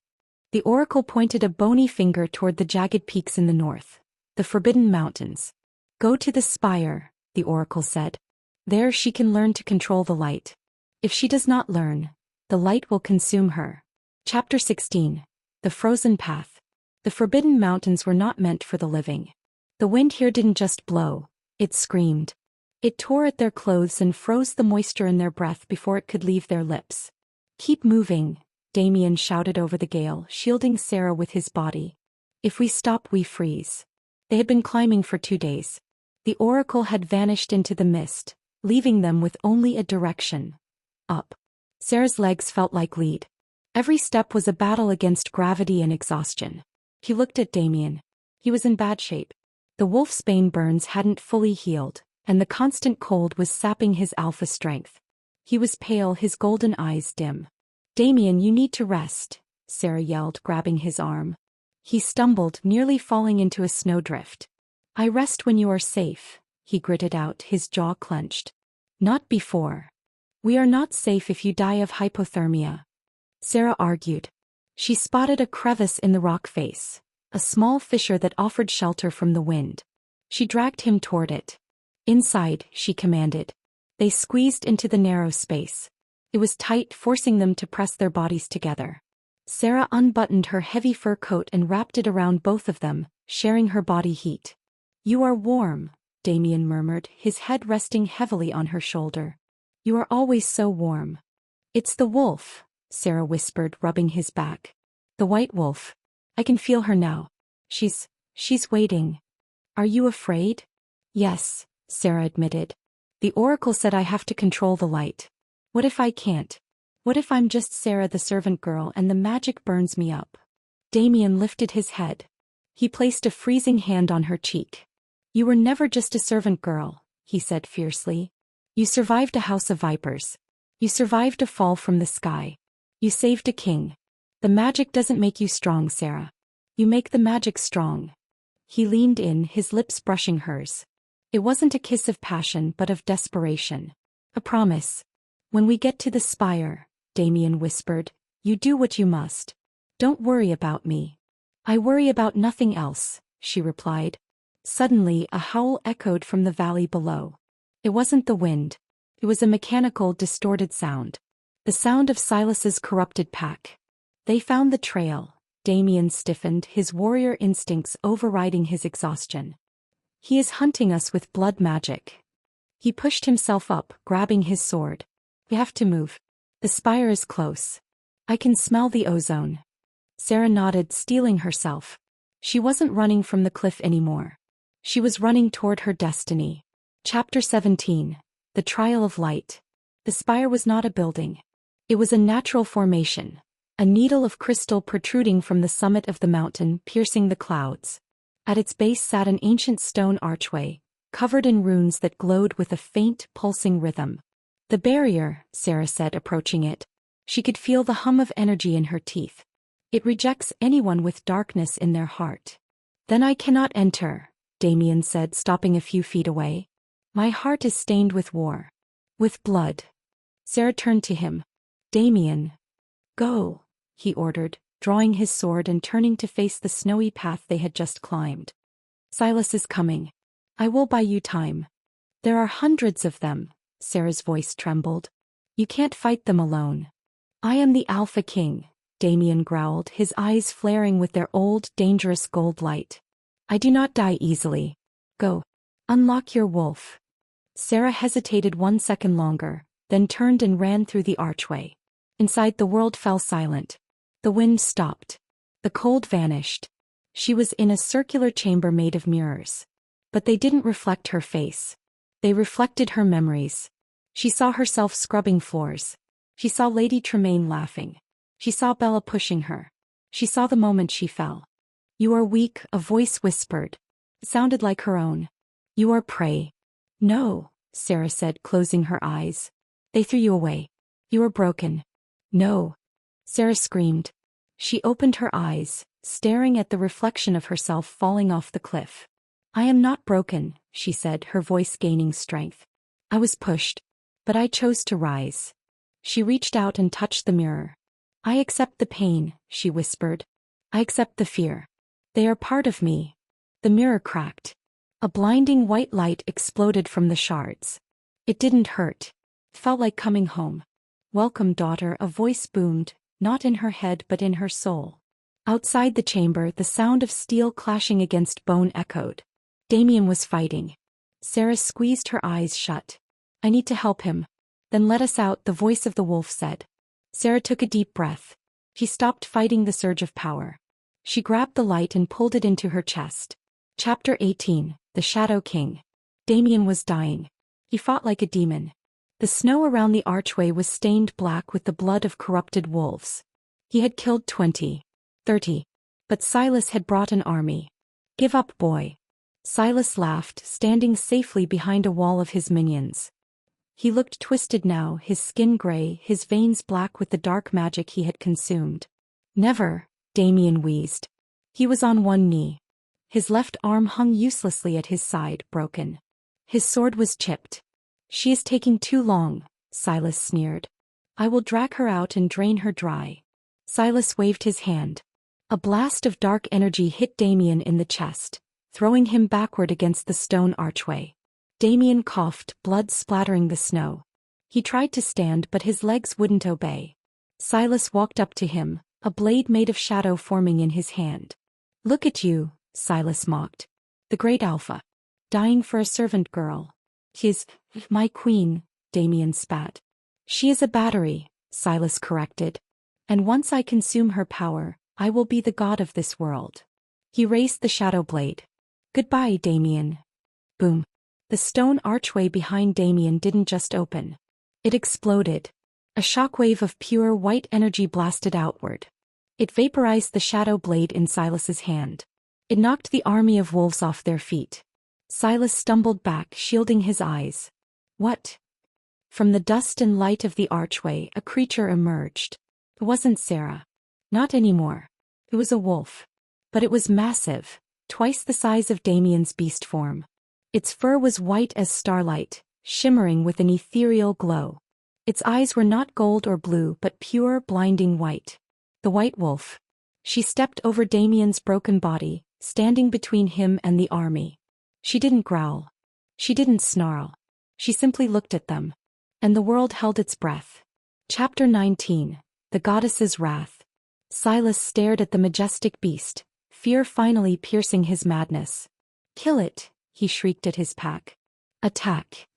The oracle pointed a bony finger toward the jagged peaks in the north. "The Forbidden Mountains. Go to the spire," the oracle said. "There she can learn to control the light. If she does not learn, the light will consume her." Chapter 16. The Frozen Path. The Forbidden Mountains were not meant for the living. The wind here didn't just blow, it screamed. It tore at their clothes and froze the moisture in their breath before it could leave their lips. "Keep moving," Damien shouted over the gale, shielding Sarah with his body. "If we stop, we freeze." They had been climbing for 2 days. The oracle had vanished into the mist, leaving them with only a direction. Up. Sarah's legs felt like lead. Every step was a battle against gravity and exhaustion. He looked at Damien. He was in bad shape. The wolfsbane burns hadn't fully healed, and the constant cold was sapping his alpha strength. He was pale, his golden eyes dim. "Damien, you need to rest," Sarah yelled, grabbing his arm. He stumbled, nearly falling into a snowdrift. "I rest when you are safe," he gritted out, his jaw clenched. "Not before. We are not safe if you die of hypothermia," Sarah argued. She spotted a crevice in the rock face, a small fissure that offered shelter from the wind. She dragged him toward it. Inside, she commanded. They squeezed into the narrow space. It was tight, forcing them to press their bodies together. Sarah unbuttoned her heavy fur coat and wrapped it around both of them, sharing her body heat. "You are warm," Damien murmured, his head resting heavily on her shoulder. "You are always so warm." "It's the wolf," Sarah whispered, rubbing his back. "The white wolf. I can feel her now. She's waiting." "Are you afraid?" "Yes," Sarah admitted. "The oracle said I have to control the light. What if I can't? What if I'm just Sarah the servant girl and the magic burns me up?" Damien lifted his head. He placed a freezing hand on her cheek. "You were never just a servant girl," he said fiercely. "You survived a house of vipers. You survived a fall from the sky. You saved a king. The magic doesn't make you strong, Sarah. You make the magic strong." He leaned in, his lips brushing hers. It wasn't a kiss of passion but of desperation. "A promise. When we get to the spire," Damien whispered, "you do what you must. Don't worry about me." "I worry about nothing else," she replied. Suddenly, a howl echoed from the valley below. It wasn't the wind. It was a mechanical, distorted sound. The sound of Silas's corrupted pack. They found the trail. Damien stiffened, his warrior instincts overriding his exhaustion. "He is hunting us with blood magic." He pushed himself up, grabbing his sword. "We have to move. The spire is close. I can smell the ozone." Sarah nodded, steeling herself. She wasn't running from the cliff anymore. She was running toward her destiny. Chapter 17. The Trial of Light. The spire was not a building. It was a natural formation. A needle of crystal protruding from the summit of the mountain, piercing the clouds. At its base sat an ancient stone archway, covered in runes that glowed with a faint, pulsing rhythm. "The barrier," Sarah said, approaching it. She could feel the hum of energy in her teeth. "It rejects anyone with darkness in their heart." "Then I cannot enter," Damien said, stopping a few feet away. "My heart is stained with war. With blood." Sarah turned to him. "Damien." "Go," he ordered, drawing his sword and turning to face the snowy path they had just climbed. "Silas is coming. I will buy you time." "There are hundreds of them," Sarah's voice trembled. "You can't fight them alone." "I am the Alpha King," Damien growled, his eyes flaring with their old, dangerous gold light. "I do not die easily. Go. Unlock your wolf." Sarah hesitated 1 second longer, then turned and ran through the archway. Inside, the world fell silent. The wind stopped. The cold vanished. She was in a circular chamber made of mirrors. But they didn't reflect her face. They reflected her memories. She saw herself scrubbing floors. She saw Lady Tremaine laughing. She saw Bella pushing her. She saw the moment she fell. "You are weak," a voice whispered. It sounded like her own. "You are prey." "No," Sarah said, closing her eyes. "They threw you away. You are broken." "No," Sarah screamed. She opened her eyes, staring at the reflection of herself falling off the cliff. "I am not broken," she said, her voice gaining strength. "I was pushed. But I chose to rise." She reached out and touched the mirror. "I accept the pain," she whispered. "I accept the fear. They are part of me." The mirror cracked. A blinding white light exploded from the shards. It didn't hurt. It felt like coming home. "Welcome, daughter," a voice boomed, not in her head but in her soul. Outside the chamber, the sound of steel clashing against bone echoed. Damien was fighting. Sarah squeezed her eyes shut. "I need to help him." "Then let us out," the voice of the wolf said. Sarah took a deep breath. She stopped fighting the surge of power. She grabbed the light and pulled it into her chest. Chapter 18. The Shadow King. Damien was dying. He fought like a demon. The snow around the archway was stained black with the blood of corrupted wolves. He had killed 20, 30. But Silas had brought an army. "Give up, boy." Silas laughed, standing safely behind a wall of his minions. He looked twisted now, his skin gray, his veins black with the dark magic he had consumed. "Never," Damien wheezed. He was on one knee. His left arm hung uselessly at his side, broken. His sword was chipped. "She is taking too long," Silas sneered. "I will drag her out and drain her dry." Silas waved his hand. A blast of dark energy hit Damien in the chest, throwing him backward against the stone archway. Damien coughed, blood splattering the snow. He tried to stand but his legs wouldn't obey. Silas walked up to him, a blade made of shadow forming in his hand. "Look at you," Silas mocked. "The great Alpha. Dying for a servant girl." "She's my queen," Damien spat. "She is a battery," Silas corrected. "And once I consume her power, I will be the god of this world." He raised the shadow blade. "Goodbye, Damien." Boom. The stone archway behind Damien didn't just open. It exploded. A shockwave of pure white energy blasted outward. It vaporized the shadow blade in Silas's hand. It knocked the army of wolves off their feet. Silas stumbled back, shielding his eyes. What? From the dust and light of the archway, a creature emerged. It wasn't Sarah. Not anymore. It was a wolf. But it was massive, twice the size of Damien's beast form. Its fur was white as starlight, shimmering with an ethereal glow. Its eyes were not gold or blue but pure, blinding white. The white wolf. She stepped over Damien's broken body, standing between him and the army. She didn't growl. She didn't snarl. She simply looked at them. And the world held its breath. Chapter 19. The Goddess's Wrath. Silas stared at the majestic beast, fear finally piercing his madness. "Kill it," he shrieked at his pack. "Attack."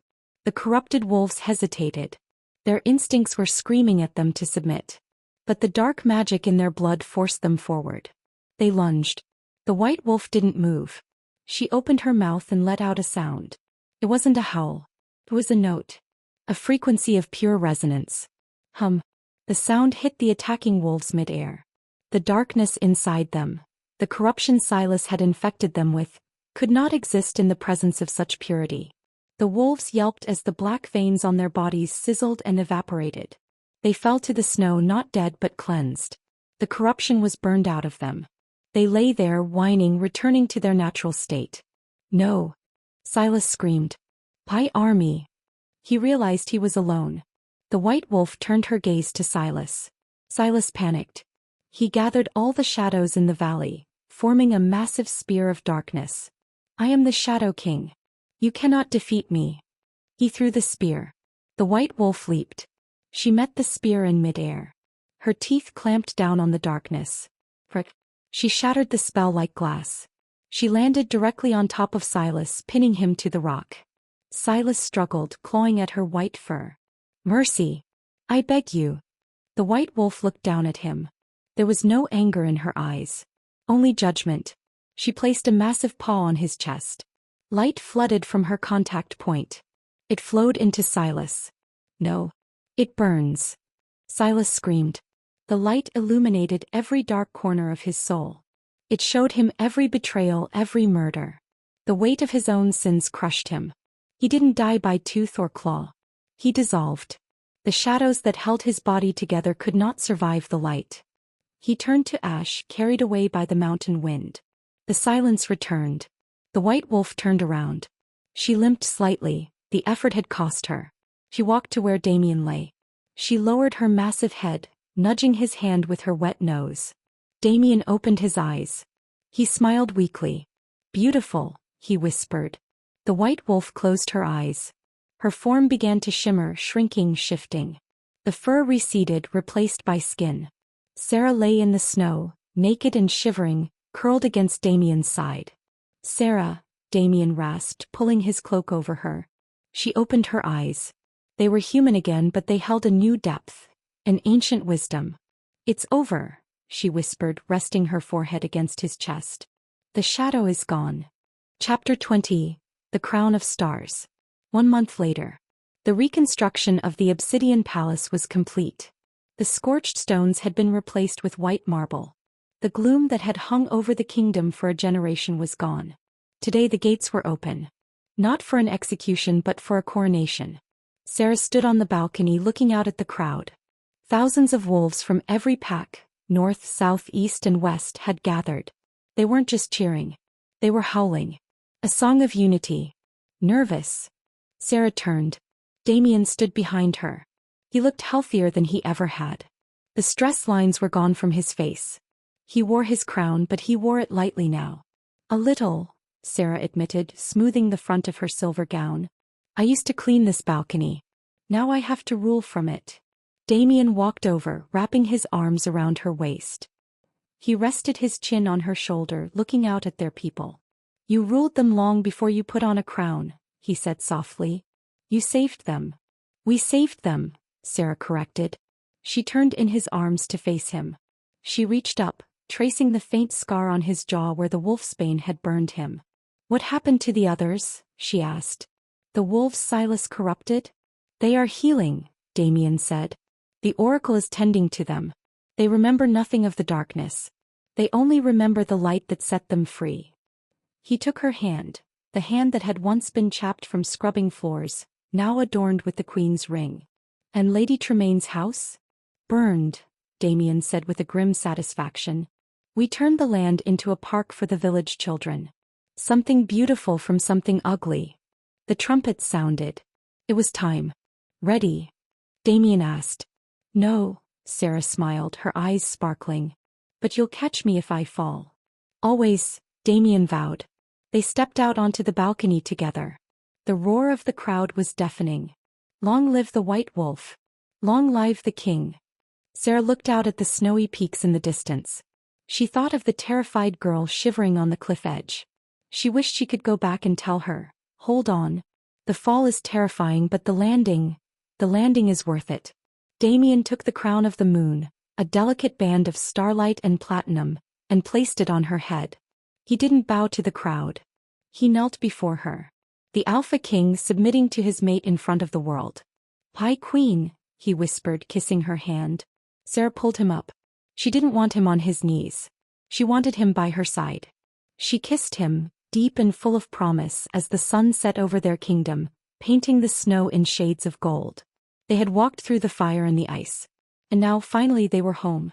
The corrupted wolves hesitated. Their instincts were screaming at them to submit. But the dark magic in their blood forced them forward. They lunged. The white wolf didn't move. She opened her mouth and let out a sound. It wasn't a howl. It was a note. A frequency of pure resonance. Hum. The sound hit the attacking wolves mid-air. The darkness inside them, the corruption Silas had infected them with, could not exist in the presence of such purity. The wolves yelped as the black veins on their bodies sizzled and evaporated. They fell to the snow not dead but cleansed. The corruption was burned out of them. They lay there whining, returning to their natural state. "No!" Silas screamed. "My army!" He realized he was alone. The white wolf turned her gaze to Silas. Silas panicked. He gathered all the shadows in the valley, forming a massive spear of darkness. "I am the Shadow King. You cannot defeat me." He threw the spear. The white wolf leaped. She met the spear in midair. Her teeth clamped down on the darkness. Frick. She shattered the spell like glass. She landed directly on top of Silas, pinning him to the rock. Silas struggled, clawing at her white fur. "Mercy! I beg you." The white wolf looked down at him. There was no anger in her eyes. Only judgment. She placed a massive paw on his chest. Light flooded from her contact point. It flowed into Silas. "No. It burns." Silas screamed. The light illuminated every dark corner of his soul. It showed him every betrayal, every murder. The weight of his own sins crushed him. He didn't die by tooth or claw. He dissolved. The shadows that held his body together could not survive the light. He turned to ash, carried away by the mountain wind. The silence returned. The white wolf turned around. She limped slightly. The effort had cost her. She walked to where Damien lay. She lowered her massive head, nudging his hand with her wet nose. Damien opened his eyes. He smiled weakly. "Beautiful," he whispered. The white wolf closed her eyes. Her form began to shimmer, shrinking, shifting. The fur receded, replaced by skin. Sarah lay in the snow, naked and shivering, curled against Damien's side. "Sarah," Damien rasped, pulling his cloak over her. She opened her eyes. They were human again, but they held a new depth, an ancient wisdom. "It's over," she whispered, resting her forehead against his chest. "The shadow is gone." Chapter 20. The Crown of Stars. 1 month later. The reconstruction of the obsidian palace was complete. The scorched stones had been replaced with white marble. The gloom that had hung over the kingdom for a generation was gone. Today the gates were open. Not for an execution but for a coronation. Sarah stood on the balcony looking out at the crowd. Thousands of wolves from every pack, north, south, east, and west, had gathered. They weren't just cheering. They were howling. A song of unity. Nervous. Sarah turned. Damien stood behind her. He looked healthier than he ever had. The stress lines were gone from his face. He wore his crown, but he wore it lightly now. A little, Sarah admitted, smoothing the front of her silver gown. I used to clean this balcony. Now I have to rule from it. Damien walked over, wrapping his arms around her waist. He rested his chin on her shoulder, looking out at their people. You ruled them long before you put on a crown, he said softly. You saved them. We saved them, Sarah corrected. She turned in his arms to face him. She reached up, tracing the faint scar on his jaw where the wolfsbane had burned him. What happened to the others? She asked. The wolves Silas corrupted? They are healing, Damien said. The oracle is tending to them. They remember nothing of the darkness. They only remember the light that set them free. He took her hand, the hand that had once been chapped from scrubbing floors, now adorned with the queen's ring. And Lady Tremaine's house? Burned, Damien said with a grim satisfaction. We turned the land into a park for the village children. Something beautiful from something ugly. The trumpets sounded. It was time. Ready? Damien asked. No, Sarah smiled, her eyes sparkling. But you'll catch me if I fall. Always, Damien vowed. They stepped out onto the balcony together. The roar of the crowd was deafening. Long live the white wolf. Long live the king. Sarah looked out at the snowy peaks in the distance. She thought of the terrified girl shivering on the cliff edge. She wished she could go back and tell her, hold on. The fall is terrifying, but the landing is worth it. Damien took the crown of the moon, a delicate band of starlight and platinum, and placed it on her head. He didn't bow to the crowd. He knelt before her. The Alpha King submitting to his mate in front of the world. High Queen, he whispered, kissing her hand. Sarah pulled him up. She didn't want him on his knees. She wanted him by her side. She kissed him, deep and full of promise, as the sun set over their kingdom, painting the snow in shades of gold. They had walked through the fire and the ice. And now finally they were home.